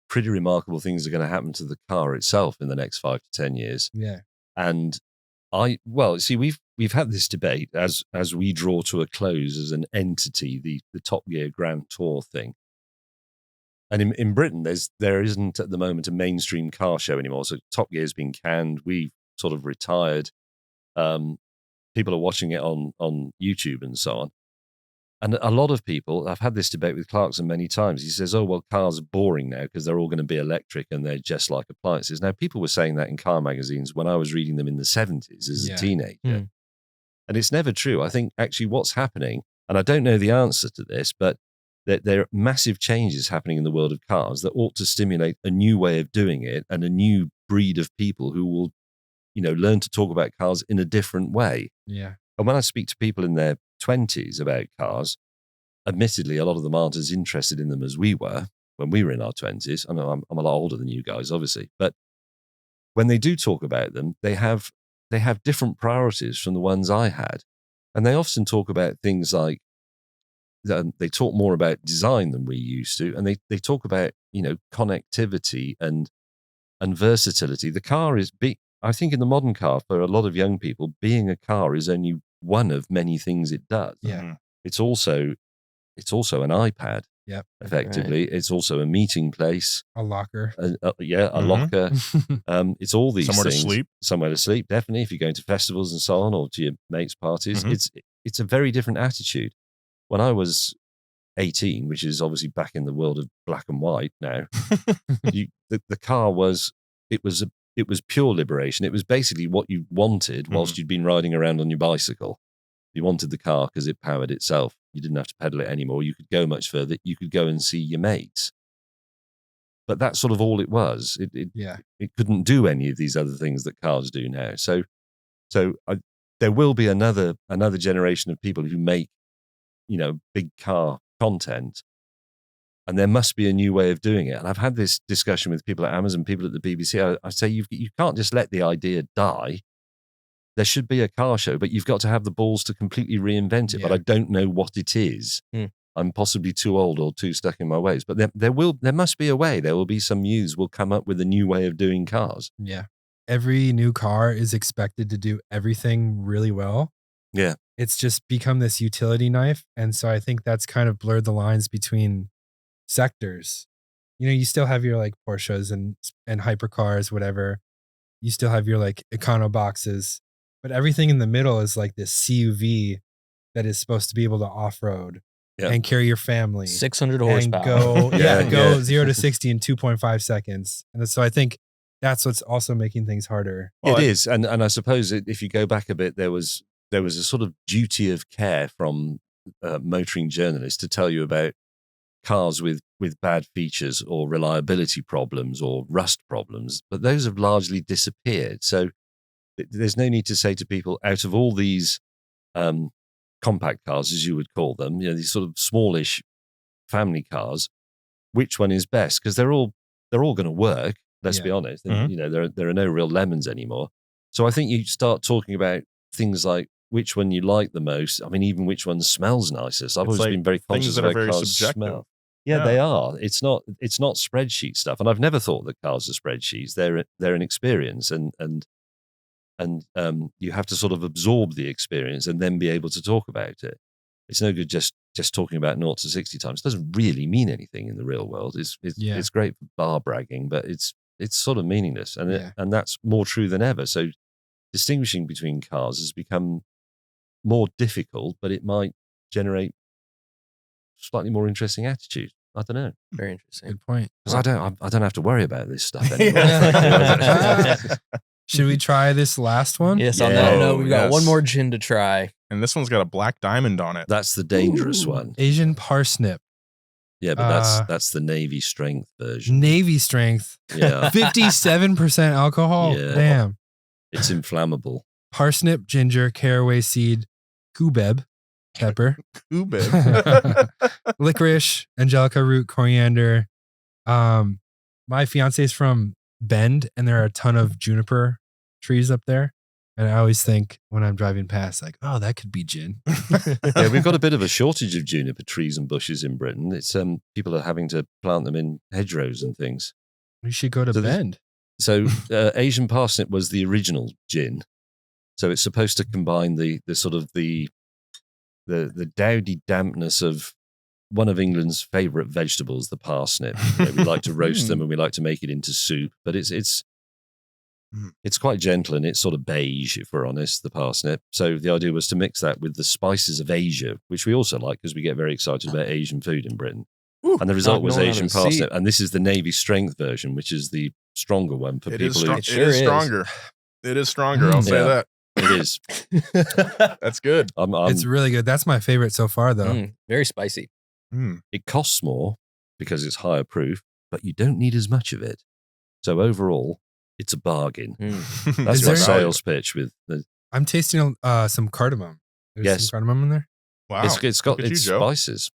Speaker 2: pretty remarkable things are going to happen to the car itself in the next 5 to 10 years.
Speaker 4: Yeah.
Speaker 2: And we've had this debate as we draw to a close as an entity, the Top Gear Grand Tour thing. And in Britain, there isn't at the moment a mainstream car show anymore. So Top Gear's been canned. We've sort of retired. People are watching it on YouTube and so on. And a lot of people, I've had this debate with Clarkson many times. He says, "Oh, well, cars are boring now because they're all going to be electric and they're just like appliances." Now, people were saying that in car magazines when I was reading them in the 70s as a teenager.
Speaker 3: Mm.
Speaker 2: And it's never true. I think actually what's happening, and I don't know the answer to this, but there are massive changes happening in the world of cars that ought to stimulate a new way of doing it and a new breed of people who will, learn to talk about cars in a different way.
Speaker 4: Yeah.
Speaker 2: And when I speak to people in their 20s about cars, admittedly, a lot of them aren't as interested in them as we were when we were in our 20s. I know I'm a lot older than you guys, obviously. But when they do talk about them, they have different priorities from the ones I had. And they often talk about things like, they talk more about design than we used to. And they talk about, connectivity and versatility. The car is big. I think in the modern car, for a lot of young people, being a car is only one of many things it does.
Speaker 4: Yeah.
Speaker 2: It's also an iPad.
Speaker 4: Yep.
Speaker 2: Effectively, It's also a meeting place.
Speaker 4: A locker.
Speaker 2: A locker. It's all these
Speaker 1: Somewhere
Speaker 2: things.
Speaker 1: to sleep.
Speaker 2: Somewhere to sleep, definitely. If you're going to festivals and so on, or to your mates' parties, it's a very different attitude. When I was 18, which is obviously back in the world of black and white now, the car was pure liberation. It was basically what you wanted whilst you'd been riding around on your bicycle. You wanted the car because it powered itself. You didn't have to pedal it anymore. You could go much further. You could go and see your mates. But that's sort of all it was. It couldn't do any of these other things that cars do now. So there will be another generation of people who make, big car content. And there must be a new way of doing it. And I've had this discussion with people at Amazon, people at the BBC. I say you can't just let the idea die. There should be a car show, but you've got to have the balls to completely reinvent it.
Speaker 4: Yeah.
Speaker 2: But I don't know what it is. I'm possibly too old or too stuck in my ways. But there must be a way. There will be some youths will come up with a new way of doing cars.
Speaker 4: Yeah. Every new car is expected to do everything really well.
Speaker 2: Yeah.
Speaker 4: It's just become this utility knife. And so I think that's kind of blurred the lines between sectors. You still have your like Porsches and hypercars, whatever. You still have your like econo boxes, but everything in the middle is like this CUV that is supposed to be able to off-road and carry your family.
Speaker 3: 600
Speaker 4: and
Speaker 3: horsepower.
Speaker 4: go 0 to 60 in 2.5 seconds. And so I think that's what's also making things harder.
Speaker 2: It is. And I suppose if you go back a bit, there was a sort of duty of care from motoring journalists to tell you about cars with bad features or reliability problems or rust problems, but those have largely disappeared. So there's no need to say to people, out of all these compact cars, as you would call them, these sort of smallish family cars, which one is best? Because they're all going to work. Let's be honest. And, there are no real lemons anymore. So I think you start talking about things like which one you like the most. I mean, even which one smells nicest. I've always been very conscious of how cars smell. Yeah, they are. It's not spreadsheet stuff. And I've never thought that cars are spreadsheets. They're an experience, and you have to sort of absorb the experience and then be able to talk about it. It's no good just talking about 0 to 60 times. It doesn't really mean anything in the real world. It's great for bar bragging, but it's sort of meaningless, and that's more true than ever. So distinguishing between cars has become more difficult, but it might generate slightly more interesting attitude. I don't know.
Speaker 3: Very interesting.
Speaker 4: Good point.
Speaker 2: Because I don't have to worry about this stuff anymore.
Speaker 4: Should we try this last one?
Speaker 3: Yes, on that note, we've got one more gin to try.
Speaker 1: And this one's got a black diamond on it.
Speaker 2: That's the dangerous one.
Speaker 4: Asian Parsnip.
Speaker 2: Yeah, but that's the Navy strength version.
Speaker 4: Navy strength.
Speaker 2: Yeah.
Speaker 4: 57% alcohol.
Speaker 2: Yeah.
Speaker 4: Damn.
Speaker 2: It's inflammable.
Speaker 4: Parsnip, ginger, caraway seed, kubeb, pepper, licorice, angelica root, coriander. My fiance is from Bend, and there are a ton of juniper trees up there. And I always think when I'm driving past, like, oh, that could be gin.
Speaker 2: Yeah, we've got a bit of a shortage of juniper trees and bushes in Britain. It's people are having to plant them in hedgerows and things.
Speaker 4: We should go to Bend.
Speaker 2: So Asian Parsnip was the original gin. So it's supposed to combine the sort of the dowdy dampness of one of England's favourite vegetables, the parsnip. We like to roast them and we like to make it into soup, but it's quite gentle and it's sort of beige, if we're honest, the parsnip. So the idea was to mix that with the spices of Asia, which we also like because we get very excited about Asian food in Britain.
Speaker 3: Ooh,
Speaker 2: and the result was Asian parsnip. And this is the Navy strength version, which is the stronger one for people who...
Speaker 1: It is stronger. It is stronger, I'll say that.
Speaker 2: It is.
Speaker 1: That's good.
Speaker 4: It's really good. That's my favorite so far, though.
Speaker 3: Very spicy.
Speaker 2: It costs more because it's higher proof, but you don't need as much of it. So overall, it's a bargain. That's my sales pitch with the...
Speaker 4: I'm tasting some cardamom. There's some cardamom in there.
Speaker 1: Wow.
Speaker 2: It's got spices.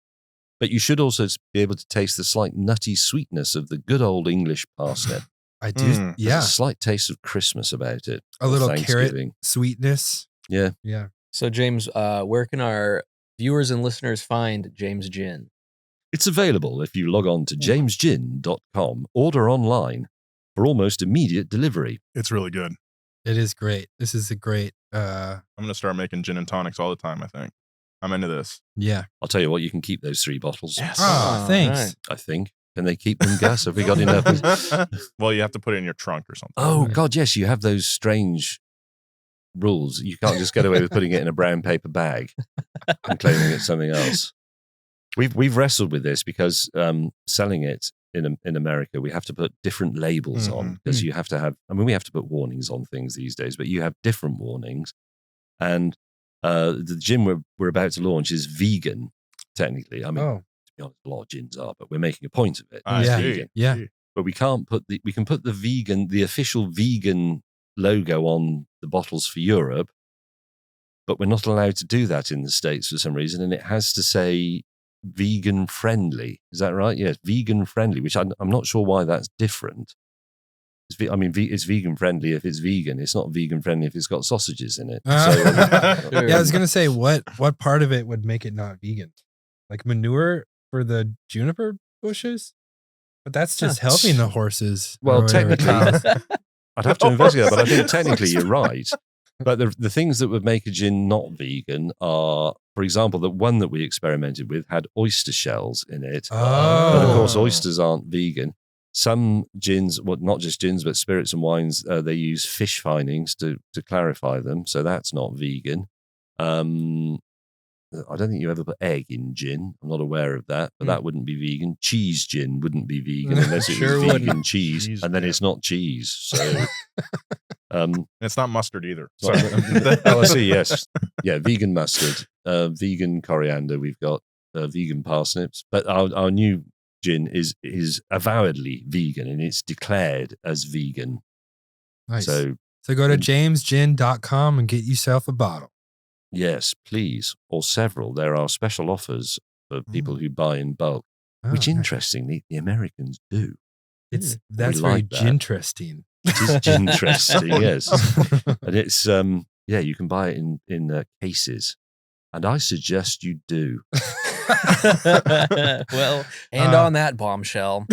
Speaker 2: But you should also be able to taste the slight nutty sweetness of the good old English parsnip.
Speaker 4: I do. Yeah.
Speaker 2: There's a slight taste of Christmas about it.
Speaker 4: A little carrot sweetness.
Speaker 2: Yeah.
Speaker 4: Yeah.
Speaker 3: So, James, where can our viewers and listeners find James Gin?
Speaker 2: It's available if you log on to jamesgin.com, order online for almost immediate delivery.
Speaker 1: It's really good.
Speaker 4: It is great. This is a great...
Speaker 1: I'm going to start making gin and tonics all the time, I think. I'm into this.
Speaker 4: Yeah.
Speaker 2: I'll tell you what, you can keep those 3 bottles.
Speaker 1: Yes.
Speaker 4: Oh, thanks.
Speaker 3: Right.
Speaker 2: I think. Can they keep them, Gus? Have we got enough?
Speaker 1: Well, you have to put it in your trunk or something.
Speaker 2: Oh, God, yes. You have those strange rules. You can't just get away with putting it in a brown paper bag and claiming it's something else. We've wrestled with this because selling it in America, we have to put different labels on because you have to have, we have to put warnings on things these days, but you have different warnings. And the gin we're about to launch is vegan, technically. I mean, to be honest, a lot of gins are, but we're making a point of it. Vegan.
Speaker 4: Yeah.
Speaker 2: But we can put the official vegan logo on the bottles for Europe, but we're not allowed to do that in the States for some reason, and it has to say vegan friendly. Is that right? Yes, vegan friendly, which I'm not sure why that's different. It's vegan friendly if it's vegan. It's not vegan friendly if it's got sausages in it.
Speaker 4: Yeah, I was going to say, what part of it would make it not vegan? Like manure for the juniper bushes? But that's just helping the horses.
Speaker 2: Well, technically, I'd have to investigate, but I think technically you're right. But the things that would make a gin not vegan are, for example, the one that we experimented with had oyster shells in it. But of course, oysters aren't vegan. Some gins, well, not just gins, but spirits and wines, they use fish finings to clarify them. So that's not vegan. I don't think you ever put egg in gin. I'm not aware of that, but that wouldn't be vegan. Cheese gin wouldn't be vegan unless it was vegan cheese, and then it's not cheese. So
Speaker 1: it's not mustard either.
Speaker 2: So, I see. Yes, yeah, vegan mustard, vegan coriander. We've got vegan parsnips, but our new gin is avowedly vegan and it's declared as vegan.
Speaker 4: Nice.
Speaker 2: So
Speaker 4: go to jamesgin.com and get yourself a bottle.
Speaker 2: Yes, please, or several. There are special offers for people who buy in bulk,
Speaker 4: Oh,
Speaker 2: which
Speaker 4: nice.
Speaker 2: interestingly, the Americans do.
Speaker 4: That's
Speaker 2: We
Speaker 4: very
Speaker 2: like that.
Speaker 4: interesting.
Speaker 2: It is interesting, yes. And it's, you can buy it in cases. And I suggest you do.
Speaker 3: Well, and on that bombshell.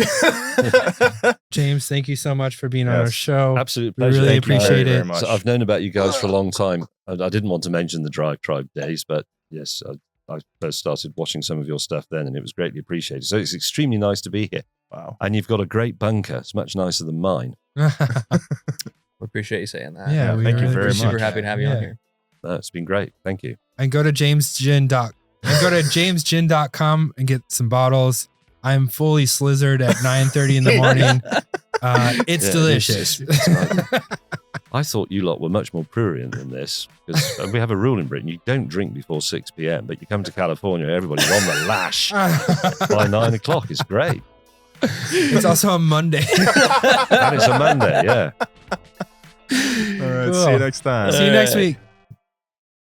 Speaker 4: James, thank you so much for being on our
Speaker 1: Yes.
Speaker 4: show.
Speaker 2: Absolute
Speaker 4: We
Speaker 2: pleasure.
Speaker 4: really
Speaker 1: Thank you
Speaker 4: appreciate
Speaker 1: very,
Speaker 4: it.
Speaker 1: very much.
Speaker 2: So I've known about you guys for a long time. And I didn't want to mention the Drive Tribe days, but yes, I first started watching some of your stuff then, and it was greatly appreciated. So it's extremely nice to be here.
Speaker 1: Wow.
Speaker 2: And you've got a great bunker. It's much nicer than mine.
Speaker 3: We appreciate you saying that.
Speaker 4: Yeah, we
Speaker 1: thank you
Speaker 4: really
Speaker 1: very
Speaker 3: We're
Speaker 1: much.
Speaker 3: super happy to have you on here.
Speaker 2: It's been great. Thank you.
Speaker 4: And go to jamesgin.com and get some bottles. I'm fully slizzard at 9:30 in the morning. It's
Speaker 2: Yeah,
Speaker 4: delicious.
Speaker 2: it's like- I thought you lot were much more prurient than this, because we have a rule in Britain: you don't drink before 6 p.m. But you come to California, everybody's on the lash by 9 o'clock. It's great,
Speaker 4: It's also a Monday.
Speaker 2: and it's a Monday. Yeah.
Speaker 1: All right.
Speaker 4: Cool.
Speaker 1: See you next time.
Speaker 4: See you next week.